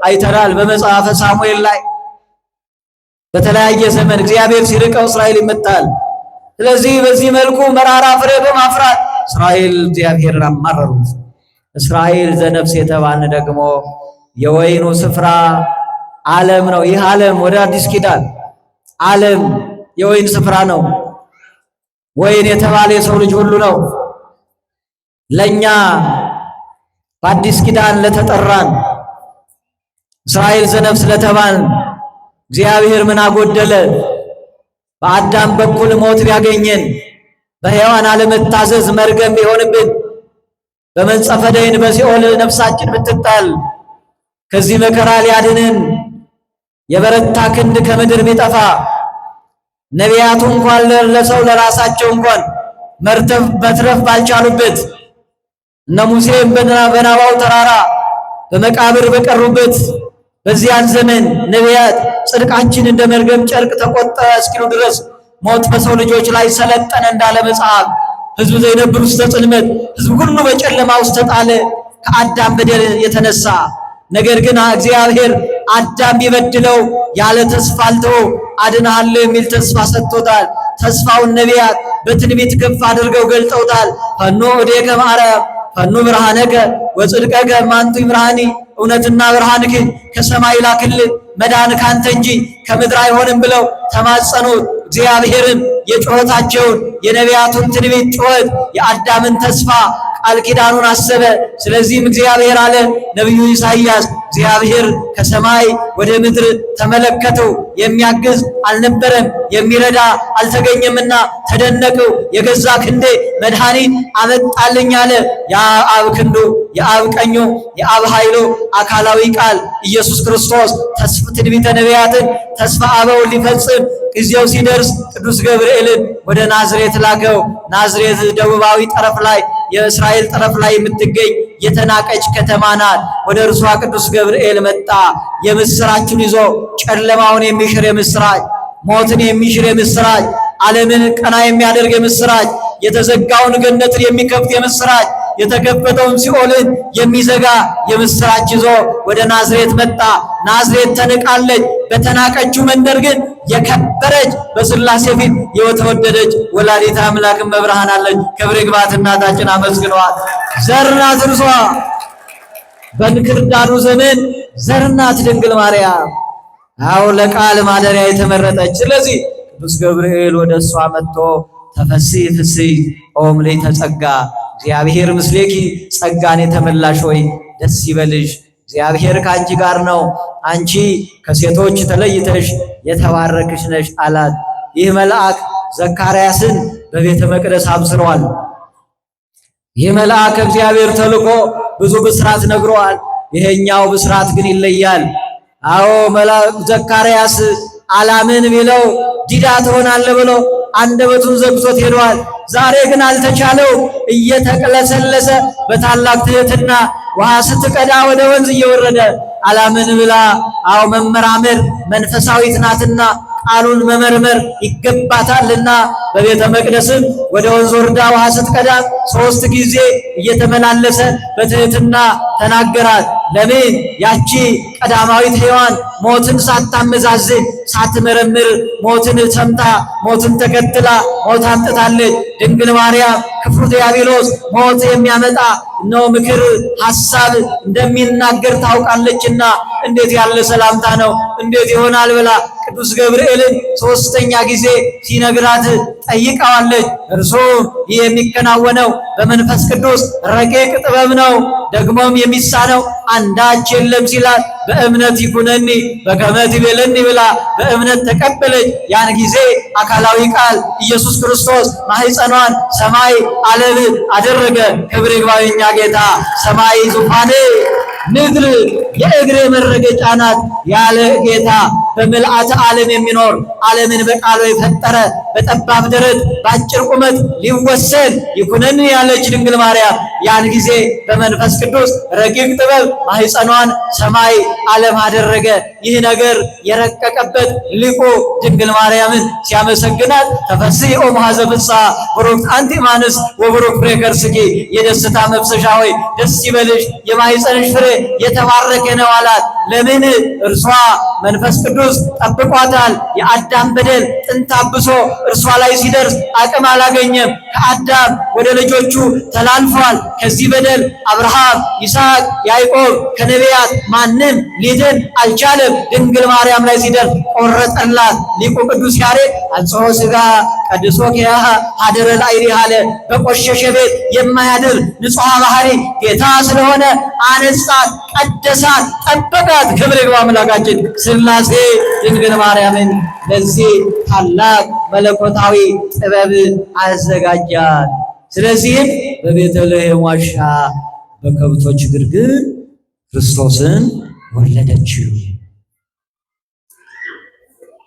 አይተናል በመጽሐፈ ሳሙኤል ላይ። በተለያየ ዘመን እግዚአብሔር ሲርቀው እስራኤል ይመታል። ስለዚህ በዚህ መልኩ መራራ ፍሬ በማፍራት እስራኤል እግዚአብሔርን አማረሩት። እስራኤል ዘነፍስ የተባለ ደግሞ የወይኑ ስፍራ ዓለም ነው። ይህ ዓለም ወደ አዲስ ኪዳን ዓለም የወይን ስፍራ ነው። ወይን የተባለ የሰው ልጅ ሁሉ ነው። ለኛ በአዲስ ኪዳን ለተጠራን እስራኤል ዘነፍስ ለተባል እግዚአብሔር ምን አጎደለ? በአዳም በኩል ሞት ቢያገኘን፣ በሔዋን አለመታዘዝ መርገም ቢሆንብን፣ በመንጸፈ ደይን በሲኦል ነፍሳችን ብትጣል፣ ከዚህ መከራ ሊያድንን የበረታ ክንድ ከምድር ቢጠፋ፣ ነቢያቱ እንኳን ለሰው ለራሳቸው እንኳን መትረፍ ባልቻሉበት፣ እነ ሙሴም በናባው ተራራ በመቃብር በቀሩበት በዚያን ዘመን ነቢያት ጽድቃችን እንደ መርገም ጨርቅ ተቆጠረ እስኪሉ ድረስ ሞት በሰው ልጆች ላይ ሰለጠነ እንዳለ መጽሐፍ። ሕዝብ ዘይነብር ውስተ ጽልመት፣ ሕዝብ ሁሉ በጨለማ ውስጥ ተጣለ ከአዳም በደል የተነሳ። ነገር ግን እግዚአብሔር አዳም ቢበድለው ያለ ተስፋ አልተወው፣ አድንሃለሁ የሚል ተስፋ ሰጥቶታል። ተስፋውን ነቢያት በትንቢት ከፍ አድርገው ገልጠውታል። ፈኖ እዴከ ማርያም ፈኑ ብርሃነከ ወጽድቀከ ማንቱ ብርሃኒ፣ እውነትና ብርሃንክ ከሰማይ ላክልን መዳን ካንተ እንጂ ከምድር አይሆንም ብለው ተማጸኑት። እግዚአብሔርን የጩኸታቸውን የነቢያቱን ትንቢት ጩኸት የአዳምን ተስፋ ቃል ኪዳኑን አሰበ። ስለዚህም እግዚአብሔር አለ ነቢዩ ኢሳይያስ እግዚአብሔር ከሰማይ ወደ ምድር ተመለከተው፣ የሚያግዝ አልነበረም፣ የሚረዳ አልተገኘምና ተደነቀው። የገዛ ክንዴ መድኃኒት አመጣልኝ አለ። የአብ ክንዱ የአብ ቀኙ የአብ ኃይሉ አካላዊ ቃል ኢየሱስ ክርስቶስ ተስፋ ትንቢተ ነቢያትን ተስፋ አበውን ሊፈጽም ጊዜው ሲደርስ ቅዱስ ገብርኤልን ወደ ናዝሬት ላከው። ናዝሬት ደቡባዊ ጠረፍ ላይ የእስራኤል ጠረፍ ላይ የምትገኝ የተናቀች ከተማ ናት። ወደ እርሷ ቅዱስ ገብርኤል መጣ። የምስራችን ይዞ ጨለማውን የሚሽር የምስራች፣ ሞትን የሚሽር የምስራች፣ ዓለምን ቀና የሚያደርግ የምስራች፣ የተዘጋውን ገነትን የሚከፍት የምስራች፣ የተከፈተውን ሲኦልን የሚዘጋ የምስራች ይዞ ወደ ናዝሬት መጣ። ናዝሬት ተንቃለች፣ በተናቀችው መንደር ግን የከበረች በሥላሴ ፊት የተወደደች ወላዲተ አምላክ መብርሃን አለች። ክብር ይግባት። እናታችን አመስግነዋል። ዘር ናት እርሷ በእንክርዳዱ ዘመን ዘር ናት ድንግል ማርያም። አዎ ለቃል ማደሪያ የተመረጠች። ስለዚህ ቅዱስ ገብርኤል ወደ እሷ መጥቶ ተፈሥሒ ፍሥሕት ኦ ምልዕተ ጸጋ እግዚአብሔር ምስሌኪ ጸጋን የተመላሽ ሆይ ደስ ይበልሽ፣ እግዚአብሔር ከአንቺ ጋር ነው፣ አንቺ ከሴቶች ተለይተሽ የተባረክሽ ነሽ አላት። ይህ መልአክ ዘካርያስን በቤተ መቅደስ አብስሯል። ይህ መልአክ እግዚአብሔር ተልኮ ብዙ ብስራት ነግሯል። ይሄኛው ብስራት ግን ይለያል። አዎ መልአክ ዘካርያስ አላምን ቢለው ዲዳ ትሆናለህ ብሎ አንደበቱን ዘግቶት ሄዷል። ዛሬ ግን አልተቻለው። እየተቅለሰለሰ በታላቅ ትሕትና ውሃ ስትቀዳ ወደ ወንዝ እየወረደ አላምን ብላ አዎ መመራመር መንፈሳዊት ናትና ቃሉን መመርመር ይገባታልና በቤተ መቅደስም ወደ ወንዝ ወርዳ ውሃ ስትቀዳ 3 ጊዜ እየተመላለሰ በትሕትና ተናገራት። ለምን? ያቺ ቀዳማዊት ሔዋን ሞትን ሳታመዛዝን ሳትመረምር ሞትን ሰምታ ሞትን ተከትላ ሞት አምጥታለች። ድንግል ማርያም ክፉ ዲያብሎስ ሞት የሚያመጣ ነው ምክር ሐሳብ እንደሚናገር ታውቃለችና እንዴት ያለ ሰላምታ ነው እንዴት ይሆናል ብላ ቅዱስ ገብርኤልን 3ኛ ጊዜ ሲነግራት ጠይቀዋለች። እርሱም ይህ የሚከናወነው በመንፈስ ቅዱስ ረቂቅ ጥበብ ነው፣ ደግሞም የሚሳነው አንዳች የለም ሲላት በእምነት ይኩነኒ በከመ ትቤለኒ ብላ በእምነት ተቀበለች። ያን ጊዜ አካላዊ ቃል ኢየሱስ ክርስቶስ ማኅፀኗን ሰማይ ዓለም አደረገ። ክብር ይግባው የእኛ ጌታ። ሰማይ ዙፋኔ ምድር የእግሬ መረገጫ ናት ያለ ጌታ በምልአተ ዓለም የሚኖር ዓለምን በቃሉ የፈጠረ በጠባብ ደረት በአጭር ቁመት ሊወሰን ይኩነን ያለች ድንግል ማርያም ያን ጊዜ በመንፈስ ቅዱስ ረቂቅ ጥበብ ማኅፀኗን ሰማይ ዓለም አደረገ። ይህ ነገር የረቀቀበት ሊቁ ድንግል ማርያምን ሲያመሰግናት ተፈሥሒ ኦ መኃዘ ፍሥሓ ቡሩክት አንቲ እማንስት ወቡሩክ ፍሬ ከርሥኪ የደስታ መፍሰሻ ሆይ ደስ ይበልሽ የማኅፀንሽ ፍሬ የተባረከ ነው አላት። ለምን? እርሷ መንፈስ ቅዱስ ጠብቋታል። የአዳም በደል ጥንተ አብሶ እርሷ ላይ ሲደርስ አቅም አላገኘም። ከአዳም ወደ ልጆቹ ተላልፏል። ከዚህ በደል አብርሃም፣ ይስሐቅ፣ ያዕቆብ ከነቢያት ማንም ሊድን አልቻለም። ድንግል ማርያም ላይ ሲደርስ ቆረጠላት። ሊቁ ቅዱስ ያሬድ አንጽሖ ሥጋ ቀድሶ ኪያሃ ሀደረ ላዕሌሃ አለ። በቆሸሸ ቤት የማያድር ንጹሐ ባህሪ ጌታ ስለሆነ አነጻት፣ ቀደሳት፣ ጠበቃት። ክብር ይግባው አምላካችን ሥላሴ ድንግል ማርያምን ለዚህ ታላቅ መለኮታዊ ጥበብ አዘጋጃት። ስለዚህም በቤተልሔም ዋሻ በከብቶች ግርግም ክርስቶስን ወለደችው።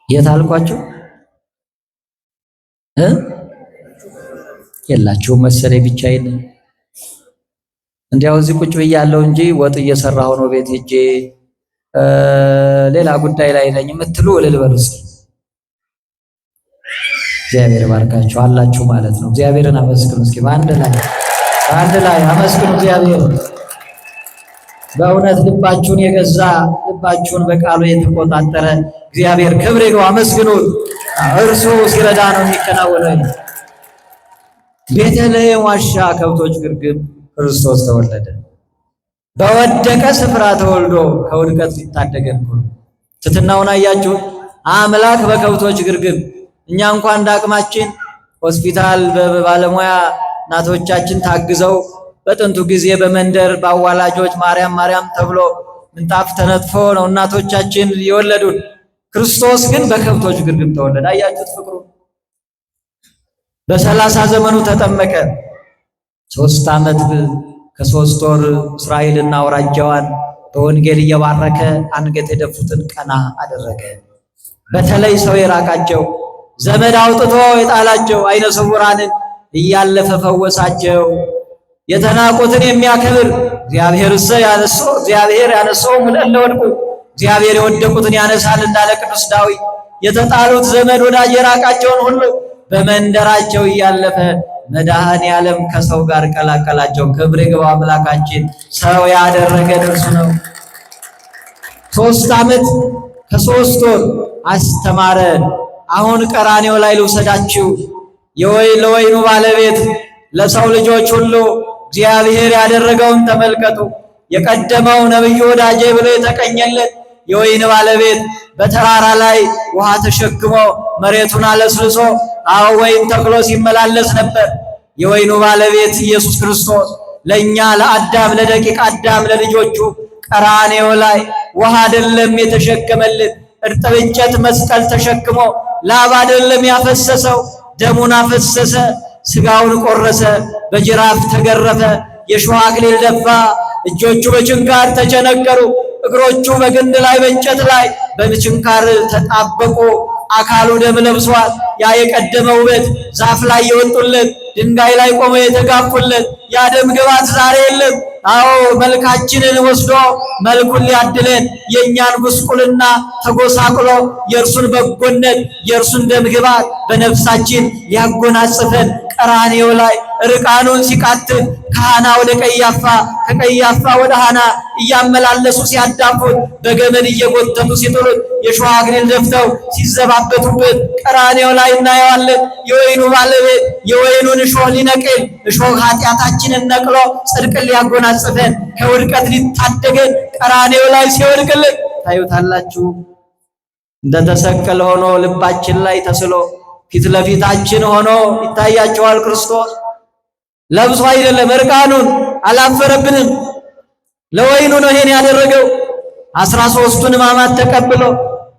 የት አልኳቸው? የላችሁም መሰለኝ ብቻዬን እንዲያው እዚህ ቁጭ ብያለሁ እንጂ ወጥ እየሰራሁ ነው ቤት ሄጄ ሌላ ጉዳይ ላይ ነኝ የምትሉ እልል በሉ እስኪ። እግዚአብሔር ባርካችሁ አላችሁ ማለት ነው። እግዚአብሔርን አመስግኑ እስኪ በአንድ ላይ አመስግኑ እግዚአብሔር። በእውነት ልባችሁን የገዛ ልባችሁን በቃሉ የተቆጣጠረ እግዚአብሔር ክብር ይግባው፣ አመስግኑት። እርሱ ሲረዳ ነው የሚከናወነው። ቤተልሔም ዋሻ ከብቶች ግርግም ክርስቶስ ተወለደ። በወደቀ ስፍራ ተወልዶ ከውድቀት ሊታደገን እኮ ነው። ትሕትናውን አያችሁ? አምላክ በከብቶች ግርግም። እኛ እንኳን እንደ አቅማችን ሆስፒታል በባለሙያ እናቶቻችን ታግዘው በጥንቱ ጊዜ በመንደር በአዋላጆች ማርያም ማርያም ተብሎ ምንጣፍ ተነጥፎ ነው እናቶቻችን የወለዱን። ክርስቶስ ግን በከብቶች ግርግም ተወለደ። አያችሁት ፍቅሩ። በ30 ዘመኑ ተጠመቀ። 3 ዓመት ከ3 ወር እስራኤልና አውራጃዋን በወንጌል እየባረከ አንገት የደፉትን ቀና አደረገ። በተለይ ሰው የራቃቸው ዘመድ አውጥቶ የጣላቸው አይነ ስውራንን እያለፈ ፈወሳቸው። የተናቁትን የሚያከብር እግዚአብሔር ያነሳው እለ ወድቁ እግዚአብሔር የወደቁትን ያነሳል እንዳለ ቅዱስ ዳዊት የተጣሉት ዘመድ ወዳጅ የራቃቸውን ሁሉ በመንደራቸው እያለፈ መድኃኔ ዓለም ከሰው ጋር ቀላቀላቸው። ክብር ይግባው አምላካችን። ሰው ያደረገን እርሱ ነው። 3 ዓመት ከ3 ወር አስተማረ። አሁን ቀራንዮ ላይ ልውሰዳችሁ። ለወይኑ ባለቤት ለሰው ልጆች ሁሉ እግዚአብሔር ያደረገውን ተመልከቱ። የቀደመው ነብዩ ወዳጄ ብሎ የተቀኘለት የወይን ባለቤት በተራራ ላይ ውሃ ተሸክሞ መሬቱን አለስልሶ ወይን ተክሎ ሲመላለስ ነበር። የወይኑ ባለቤት ኢየሱስ ክርስቶስ ለኛ ለአዳም ለደቂቅ አዳም ለልጆቹ ቀራንዮ ላይ ውሃ አይደለም የተሸከመልን፣ እርጥብ እንጨት መስቀል ተሸክሞ ላብ አይደለም ያፈሰሰው፣ ደሙን አፈሰሰ፣ ስጋውን ቆረሰ፣ በጅራፍ ተገረፈ፣ የሾህ አክሊል ደፋ፣ እጆቹ በችንካር ተቸነከሩ፣ እግሮቹ በግንድ ላይ በእንጨት ላይ በችንካር ተጣበቁ፣ አካሉ ደም ለብሷል። ያ የቀደመ ውበት ዛፍ ላይ የወጡለት ድንጋይ ላይ ቆመው የተጋፉለት ያ ደም ግባት ዛሬ የለም። አዎ መልካችንን ወስዶ መልኩን ሊያድለን የእኛን ጉስቁልና ተጎሳቅሎ የእርሱን በጎነት የእርሱን ደም ግባት በነፍሳችን ሊያጎናጽፈን ቀራንዮ ላይ ርቃኑን ሲቃትት ከሐና ወደ ቀያፋ ከቀያፋ ወደ ሐና እያመላለሱ ሲያዳፉት በገመድ እየጎተቱ ሲጥሉት የሾህ አክሊል ደፍተው ሲዘባበቱበት ቀራንዮ ላይ እናየዋለን። የወይኑ ባለቤት የወይኑን እሾህ ሊነቅል እሾህ ኃጢአታችንን ነቅሎ ጽድቅን ሊያጎናጽፈን ከውድቀት ሊታደገን ቀራንዮ ላይ ሲወድቅልን ታዩታላችሁ። እንደተሰቀለ ሆኖ ልባችን ላይ ተስሎ ፊት ለፊታችን ሆኖ ይታያቸዋል። ክርስቶስ ለብሶ አይደለም እርቃኑን አላፈረብንም። ለወይኑ ነው ይሄን ያደረገው። 13ቱን ሕማማት ተቀብሎ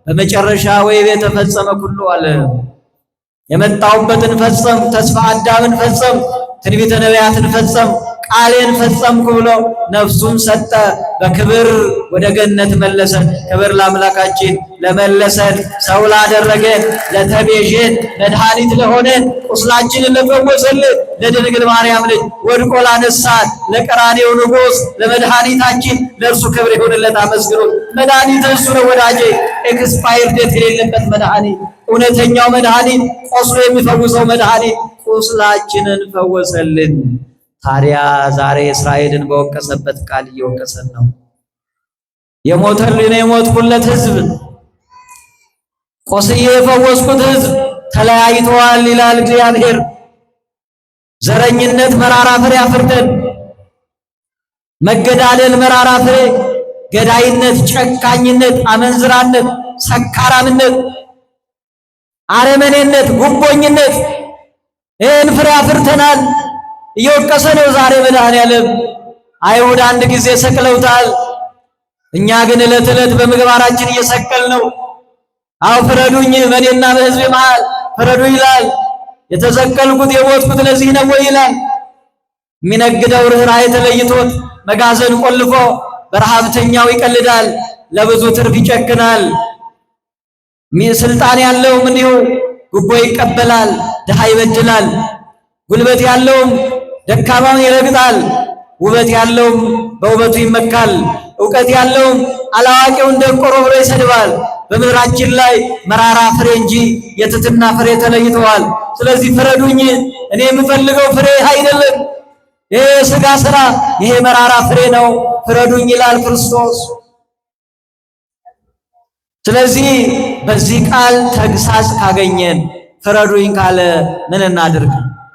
በመጨረሻ ወይቤ ተፈጸመ ኩሉ አለ። የመጣሁበትን ፈጸም፣ ተስፋ አዳምን ፈጸም፣ ትንቢተ ነቢያትን ፈጸም፣ ቃሌን ፈጸምኩ ብሎ ነፍሱን ሰጠ። በክብር ወደ ገነት መለሰን። ክብር ለአምላካችን ለመለሰን፣ ሰው ላደረገን፣ ለተቤዠን፣ መድኃኒት ለሆነን፣ ቁስላችንን ለፈወሰልን ለድንግል ማርያም ልጅ ወድቆ ላነሳን ለቀራንዮው ንጉሥ ለመድኃኒታችን ለእርሱ ክብር ይሁንለት። አመስግኑት። መድኃኒት እሱ ነው ወዳጄ። ኤክስፓየር ዴት የሌለበት መድኃኒት፣ እውነተኛው መድኃኒት፣ ቆስሎ የሚፈውሰው መድኃኒት ቁስላችንን ፈወሰልን። ታዲያ ዛሬ እስራኤልን በወቀሰበት ቃል እየወቀሰን ነው። የሞተልን የሞትኩለት ሕዝብ፣ ቆስዬ የፈወስኩት ሕዝብ ተለያይተዋል ይላል እግዚአብሔር። ዘረኝነት መራራ ፍሬ አፍርተን፣ መገዳደል መራራ ፍሬ፣ ገዳይነት፣ ጨካኝነት፣ አመንዝራነት፣ ሰካራምነት፣ አረመኔነት፣ ጉቦኝነት ይህን ፍሬ አፍርተናል። እየወቀሰ ነው ዛሬ መድኃኔዓለም። አይሁድ አንድ ጊዜ ሰቅለውታል። እኛ ግን ዕለት ዕለት በምግባራችን እየሰቀል ነው። አው ፍረዱኝ በእኔና በሕዝቤ መሃል ፍረዱ ይላል። የተሰቀልኩት የሞትኩት ለዚህ ነው ወይ ይላል። የሚነግደው ርኅራኄ ተለይቶት መጋዘን ቆልፎ በረሃብተኛው ይቀልዳል፣ ለብዙ ትርፍ ይጨክናል። ስልጣን ያለውም እንዲሁ ጉቦ ይቀበላል፣ ድሃ ይበድላል። ጉልበት ያለውም ደካማውን ይረግጣል። ውበት ያለውም በውበቱ ይመካል። ዕውቀት ያለውም አላዋቂውን ደንቆሮ ብሎ ይሰድባል። በምድራችን ላይ መራራ ፍሬ እንጂ የትሕትና ፍሬ ተለይተዋል። ስለዚህ ፍረዱኝ፣ እኔ የምፈልገው ፍሬ አይደለም። ይሄ የሥጋ ሥራ፣ ይሄ መራራ ፍሬ ነው። ፍረዱኝ ይላል ክርስቶስ። ስለዚህ በዚህ ቃል ተግሳጽ ካገኘን ፍረዱኝ ካለ ምን እናድርግ?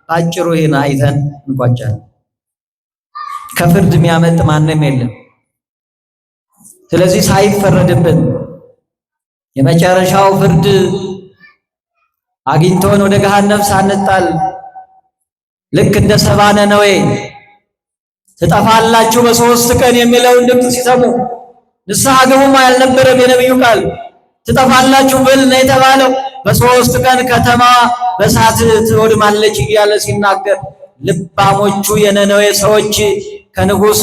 ባጭሩ ይሄን አይተን እንቋጫለን። ከፍርድ የሚያመልጥ ማንም የለም። ስለዚህ ሳይፈረድብን የመጨረሻው ፍርድ አግኝቶን ወደ ገሃነም ሳንጣል ልክ እንደ ሰባ ነነዌ ትጠፋላችሁ በ3 ቀን የሚለውን ድምፅ ሲሰሙ ንስሐ ግቡም አልነበረም የነቢዩ ቃል። ትጠፋላችሁ ብል ነው የተባለው። በ3 ቀን ከተማ በእሳት ትወድማለች እያለ ሲናገር ልባሞቹ የነነዌ ሰዎች ከንጉሥ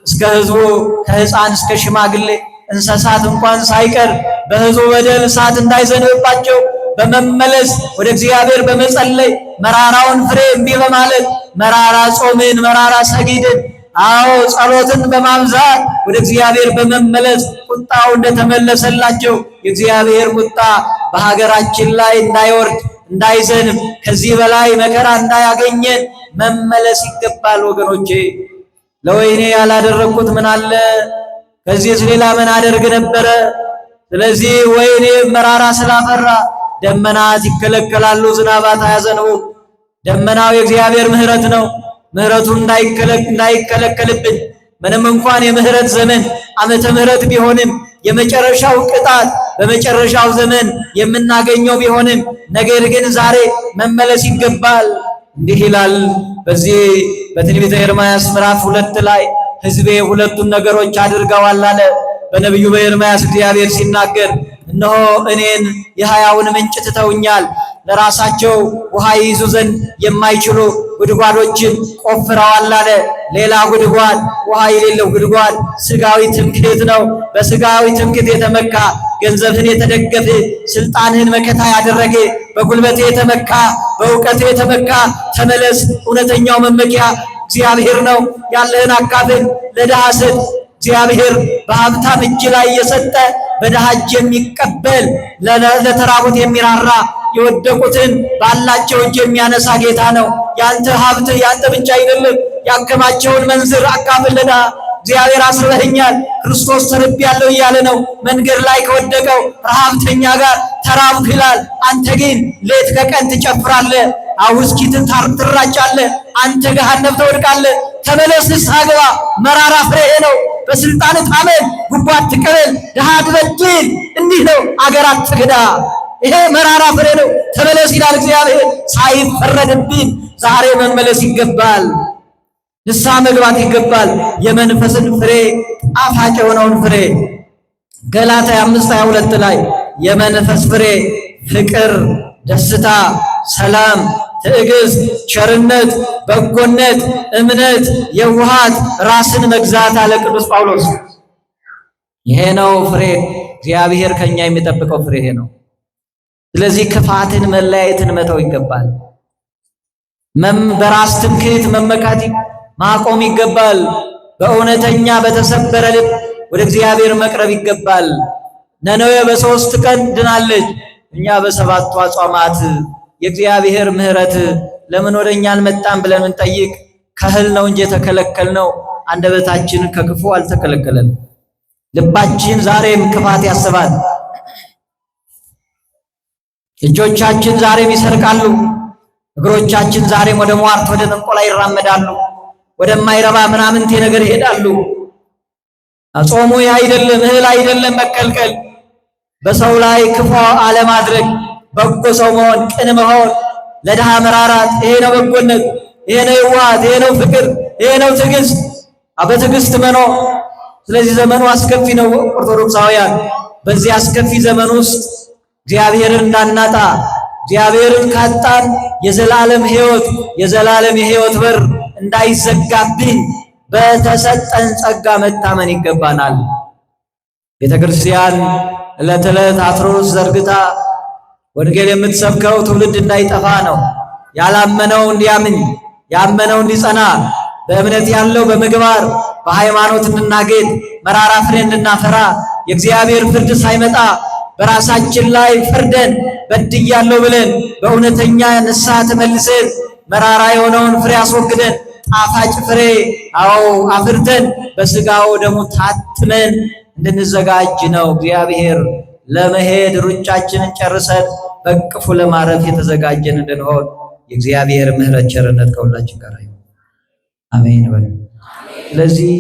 እስከ ሕዝቡ ከሕፃን እስከ ሽማግሌ እንስሳት እንኳን ሳይቀር በሕዝቡ በደል እሳት እንዳይዘንብባቸው በመመለስ ወደ እግዚአብሔር በመጸለይ መራራውን ፍሬ እምቢ በማለት መራራ ጾምን፣ መራራ ሰጊድን፣ አዎ ጸሎትን በማብዛት ወደ እግዚአብሔር በመመለስ ቁጣው እንደተመለሰላቸው የእግዚአብሔር ቁጣ በሀገራችን ላይ እንዳይወርድ እንዳይዘንብ ከዚህ በላይ መከራ እንዳያገኘን መመለስ ይገባል ወገኖቼ። ለወይኔ ያላደረኩት ምን አለ? ከዚህስ ሌላ ምን አደርግ ነበረ? ስለዚህ ወይኔ መራራ ስላፈራ ደመናት ይከለከላሉ፣ ዝናባት አያዘንቡም። ደመናው የእግዚአብሔር ምሕረት ነው። ምሕረቱ እንዳይከለከልብን ምንም እንኳን የምህረት ዘመን ዓመተ ምህረት ቢሆንም የመጨረሻው ቅጣት በመጨረሻው ዘመን የምናገኘው ቢሆንም ነገር ግን ዛሬ መመለስ ይገባል። እንዲህ ይላል በዚህ በትንቢተ ኤርምያስ ምዕራፍ 2 ላይ ሕዝቤ ሁለቱን ነገሮች አድርገዋል አለ። በነቢዩ በኤርምያስ እግዚአብሔር ሲናገር እነሆ እኔን የሕያውን ምንጭ ትተውኛል፣ ለራሳቸው ውሃ ይይዙ ዘንድ የማይችሉ ጉድጓዶችን ቆፍረዋል አለ። ሌላ ጉድጓድ፣ ውሃ የሌለው ጉድጓድ ስጋዊ ትምክህት ነው። በስጋዊ ትምክህት የተመካ ገንዘብህን የተደገፈ ስልጣንህን መከታ ያደረገ በጉልበቴ የተመካ በእውቀቴ የተመካ ተመለስ። እውነተኛው መመኪያ እግዚአብሔር ነው። ያለህን አካፍል፣ ለድሃ ስጥ። እግዚአብሔር በሀብታም እጅ ላይ የሰጠ በድሃ እጅ የሚቀበል ለተራቡት የሚራራ የወደቁትን ባላቸው እጅ የሚያነሳ ጌታ ነው። ያንተ ሀብት ያንተ ብቻ አይደለም። ያከማቸውን መንዝር አካፍልና እግዚአብሔር አስበኸኛል፣ ክርስቶስ ተርቤያለሁ እያለ ነው። መንገድ ላይ ከወደቀው ረሃብተኛ ጋር ተራብኩ ይላል። አንተ ግን ሌት ከቀን ትጨፍራለህ፣ ውስኪትን ትራጫለህ፣ አንተ ገሃነም ትወድቃለህ። ተመለስ፣ ንስሐ ግባ። መራራ ፍሬ ነው። በስልጣን ታመን፣ ጉቦ አትቀበል፣ ድሃ አትበድል። እንዲህ ነው አገር አትክዳ። ይሄ መራራ ፍሬ ነው። ተመለስ ይላል እግዚአብሔር ሳይፈረድብን። ዛሬ መመለስ ይገባል። ንስሐ መግባት ይገባል። የመንፈስን ፍሬ ጣፋጭ የሆነውን ፍሬ ገላትያ 5:22 ላይ የመንፈስ ፍሬ ፍቅር፣ ደስታ፣ ሰላም፣ ትዕግስት፣ ቸርነት፣ በጎነት፣ እምነት፣ የዋሃት፣ ራስን መግዛት አለ ቅዱስ ጳውሎስ። ይሄ ነው ፍሬ። እግዚአብሔር ከኛ የሚጠብቀው ፍሬ ይሄ ነው። ስለዚህ ክፋትን፣ መለያየትን መተው ይገባል። በራስ ትምክህት መመካት ማቆም ይገባል። በእውነተኛ በተሰበረ ልብ ወደ እግዚአብሔር መቅረብ ይገባል። ነነዌ በ3 ቀን ድናለች። እኛ በ7ቱ አጽዋማት የእግዚአብሔር ምሕረት ለምን ወደኛ አልመጣም ብለን እንጠይቅ። ከእህል ነው እንጂ የተከለከልነው፣ አንደበታችን ከክፉ አልተከለከለም። ልባችን ዛሬም ክፋት ያስባል። እጆቻችን ዛሬም ይሰርቃሉ። እግሮቻችን ዛሬም ወደ ሟርት፣ ወደ ጥንቆላ ይራመዳሉ። ወደማይረባ ምናምንቴ ነገር ይሄዳሉ። ጾሙ አይደለም፣ እህል አይደለም መከልከል። በሰው ላይ ክፉ አለማድረግ፣ በጎ ሰው መሆን፣ ቅን መሆን፣ ለድሃ መራራት፣ ይሄ ነው በጎነት፣ ይሄ ነው የዋሃት፣ ይሄ ነው ፍቅር፣ ይሄ ነው ትዕግስት። በትዕግስት መኖር። ስለዚህ ዘመኑ አስከፊ ነው። ኦርቶዶክሳውያን በዚህ አስከፊ ዘመን ውስጥ እግዚአብሔርን እንዳናጣ፣ እግዚአብሔርን ካጣን የዘላለም ሕይወት የዘላለም የሕይወት በር እንዳይዘጋብን በተሰጠን ጸጋ መታመን ይገባናል። ቤተ ክርስቲያን ዕለት ዕለት አትሮስ ዘርግታ ወንጌል የምትሰብከው ትውልድ እንዳይጠፋ ነው። ያላመነው እንዲያምን፣ ያመነው እንዲጸና፣ በእምነት ያለው በምግባር በሃይማኖት እንድናጌጥ፣ መራራ ፍሬ እንድናፈራ፣ የእግዚአብሔር ፍርድ ሳይመጣ በራሳችን ላይ ፈርደን በድያለሁ ብለን በእውነተኛ ንስሐ ተመልሰን መራራ የሆነውን ፍሬ አስወግደን ጣፋጭ ፍሬ አፍርተን በስጋው ደሙ ታትመን እንድንዘጋጅ ነው። እግዚአብሔር ለመሄድ ሩጫችንን ጨርሰን በቅፉ ለማረፍ የተዘጋጀን እንድንሆን የእግዚአብሔር ምሕረት ቸርነት ከሁላችን ጋር ይሁን። አሜን በሉ። ስለዚህ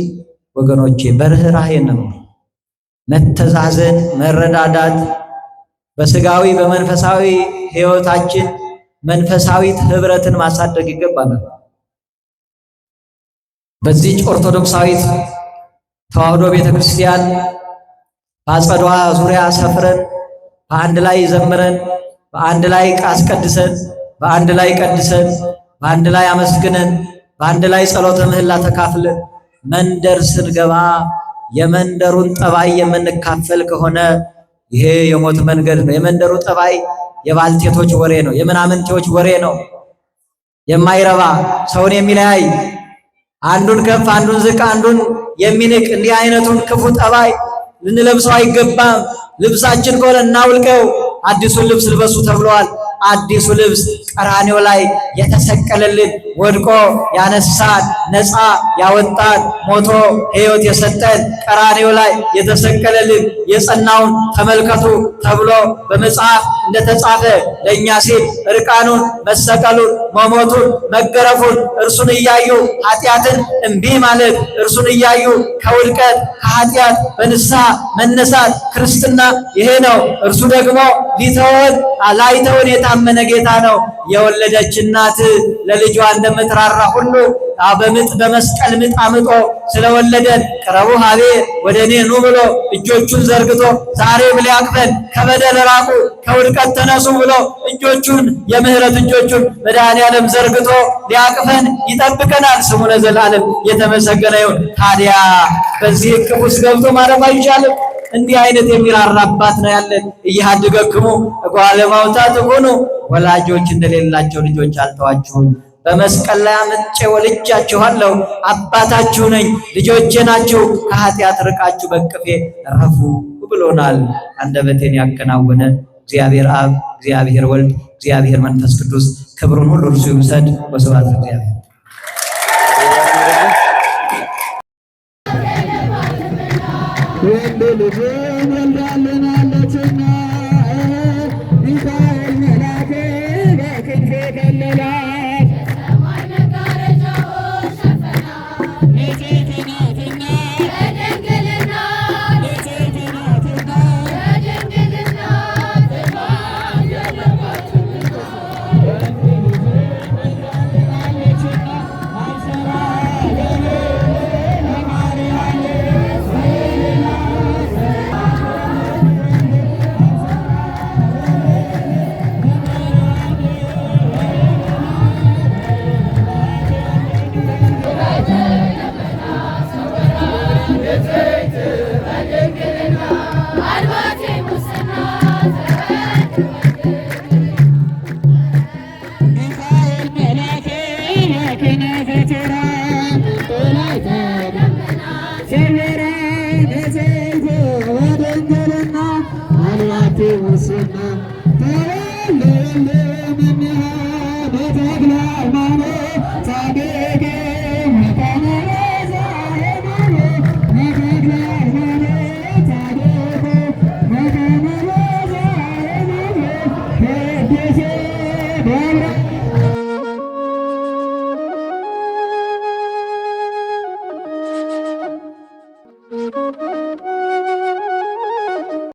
ወገኖቼ በርህራሄ ነው መተዛዘን፣ መረዳዳት በስጋዊ በመንፈሳዊ ሕይወታችን መንፈሳዊት ህብረትን ማሳደግ ይገባናል። በዚህ ኦርቶዶክሳዊት ተዋህዶ ቤተክርስቲያን በአጸዷ ዙሪያ ሰፍረን በአንድ ላይ ዘምረን በአንድ ላይ አስቀድሰን በአንድ ላይ ቀድሰን በአንድ ላይ አመስግነን በአንድ ላይ ጸሎተ ምህላ ተካፍለን መንደር ስንገባ የመንደሩን ጠባይ የምንካፈል ከሆነ ይሄ የሞት መንገድ ነው። የመንደሩ ጠባይ የባልቴቶች ወሬ ነው። የምናምንቴዎች ወሬ ነው። የማይረባ ሰውን የሚለያይ አንዱን ከፍ አንዱን ዝቅ አንዱን የሚንቅ እንዲህ አይነቱን ክፉ ጠባይ ልንለብሰው አይገባም። ልብሳችን ከሆነ እናውልቀው፣ አዲሱን ልብስ ልበሱ ተብለዋል። አዲሱ ልብስ ቀራንዮ ላይ የተሰቀለልን ወድቆ ያነሳን ነፃ ያወጣን ሞቶ ሕይወት የሰጠን ቀራንዮ ላይ የተሰቀለልን የጸናውን ተመልከቱ ተብሎ በመጽሐፍ እንደተጻፈ ለእኛ ሲል እርቃኑን መሰቀሉን መሞቱን መገረፉን እርሱን እያዩ ኃጢአትን እምቢ ማለት እርሱን እያዩ ከውድቀት ከኃጢአት በንስሐ መነሳት ክርስትና ይሄ ነው። እርሱ ደግሞ ሊተወን ላይተወን የታመነ ጌታ ነው። የወለደች እናት ለልጇ እንደምትራራ ሁሉ በምጥ በመስቀል ምጥ አምጦ ስለወለደን ቅረቡ ሀቤ ወደ እኔ ኑ ብሎ እጆቹን ዘርግቶ ዛሬም ሊያቅፈን ከበደል ራቁ ከውድቀት ተነሱ ብሎ እጆቹን የምህረት እጆቹን መድኃኔዓለም ዘርግቶ ሊያቅፈን ይጠብቀናል። ስሙ ለዘላለም የተመሰገነ ይሁን። ታዲያ በዚህ እቅፍ ውስጥ ገብቶ ማረፍ አይቻልም? እንዲህ አይነት የሚራራ አባት ነው ያለን። እያድገክሙ እጓለ ማውታት ሆኑ ወላጆች እንደሌላቸው ልጆች አልተዋችሁም። በመስቀል ላይ አምጬ ወልጃችኋለሁ፣ አባታችሁ ነኝ፣ ልጆቼ ናችሁ፣ ከኃጢአት ርቃችሁ በቅፌ እረፉ ብሎናል። አንደበቴን ያከናወነ እግዚአብሔር አብ፣ እግዚአብሔር ወልድ፣ እግዚአብሔር መንፈስ ቅዱስ ክብሩን ሁሉ እርሱ ይውሰድ። ወስብሐት ለእግዚአብሔር። ወንድ ልጅን ወልዳልናለችና ሚካኤል መልአክ በክንፉ ከለላት። ሰማይ መጋረጃውን ሸፈናት ንጽሕት ናትና በድንግልና ንጽሕት ናትና በድንግልና ጥፋት የለባትምና ወንድ ልጅን ወልዳልናለችና አብሰራ ገብርኤል ለማርያም አልባቴ ሙስና ሚካኤል መልአክ በክንፉ ጭራ በላይተ ሰወረ ንጽሕት በድንግልና አልባቴ ሙስና ተወልደ እምኔሃ በተክለ ሃይማኖት ጻድቅ መካነ በተክለ ሃይማኖት ጻድቅ መካነ ቅዱስ ደብረ Thank you.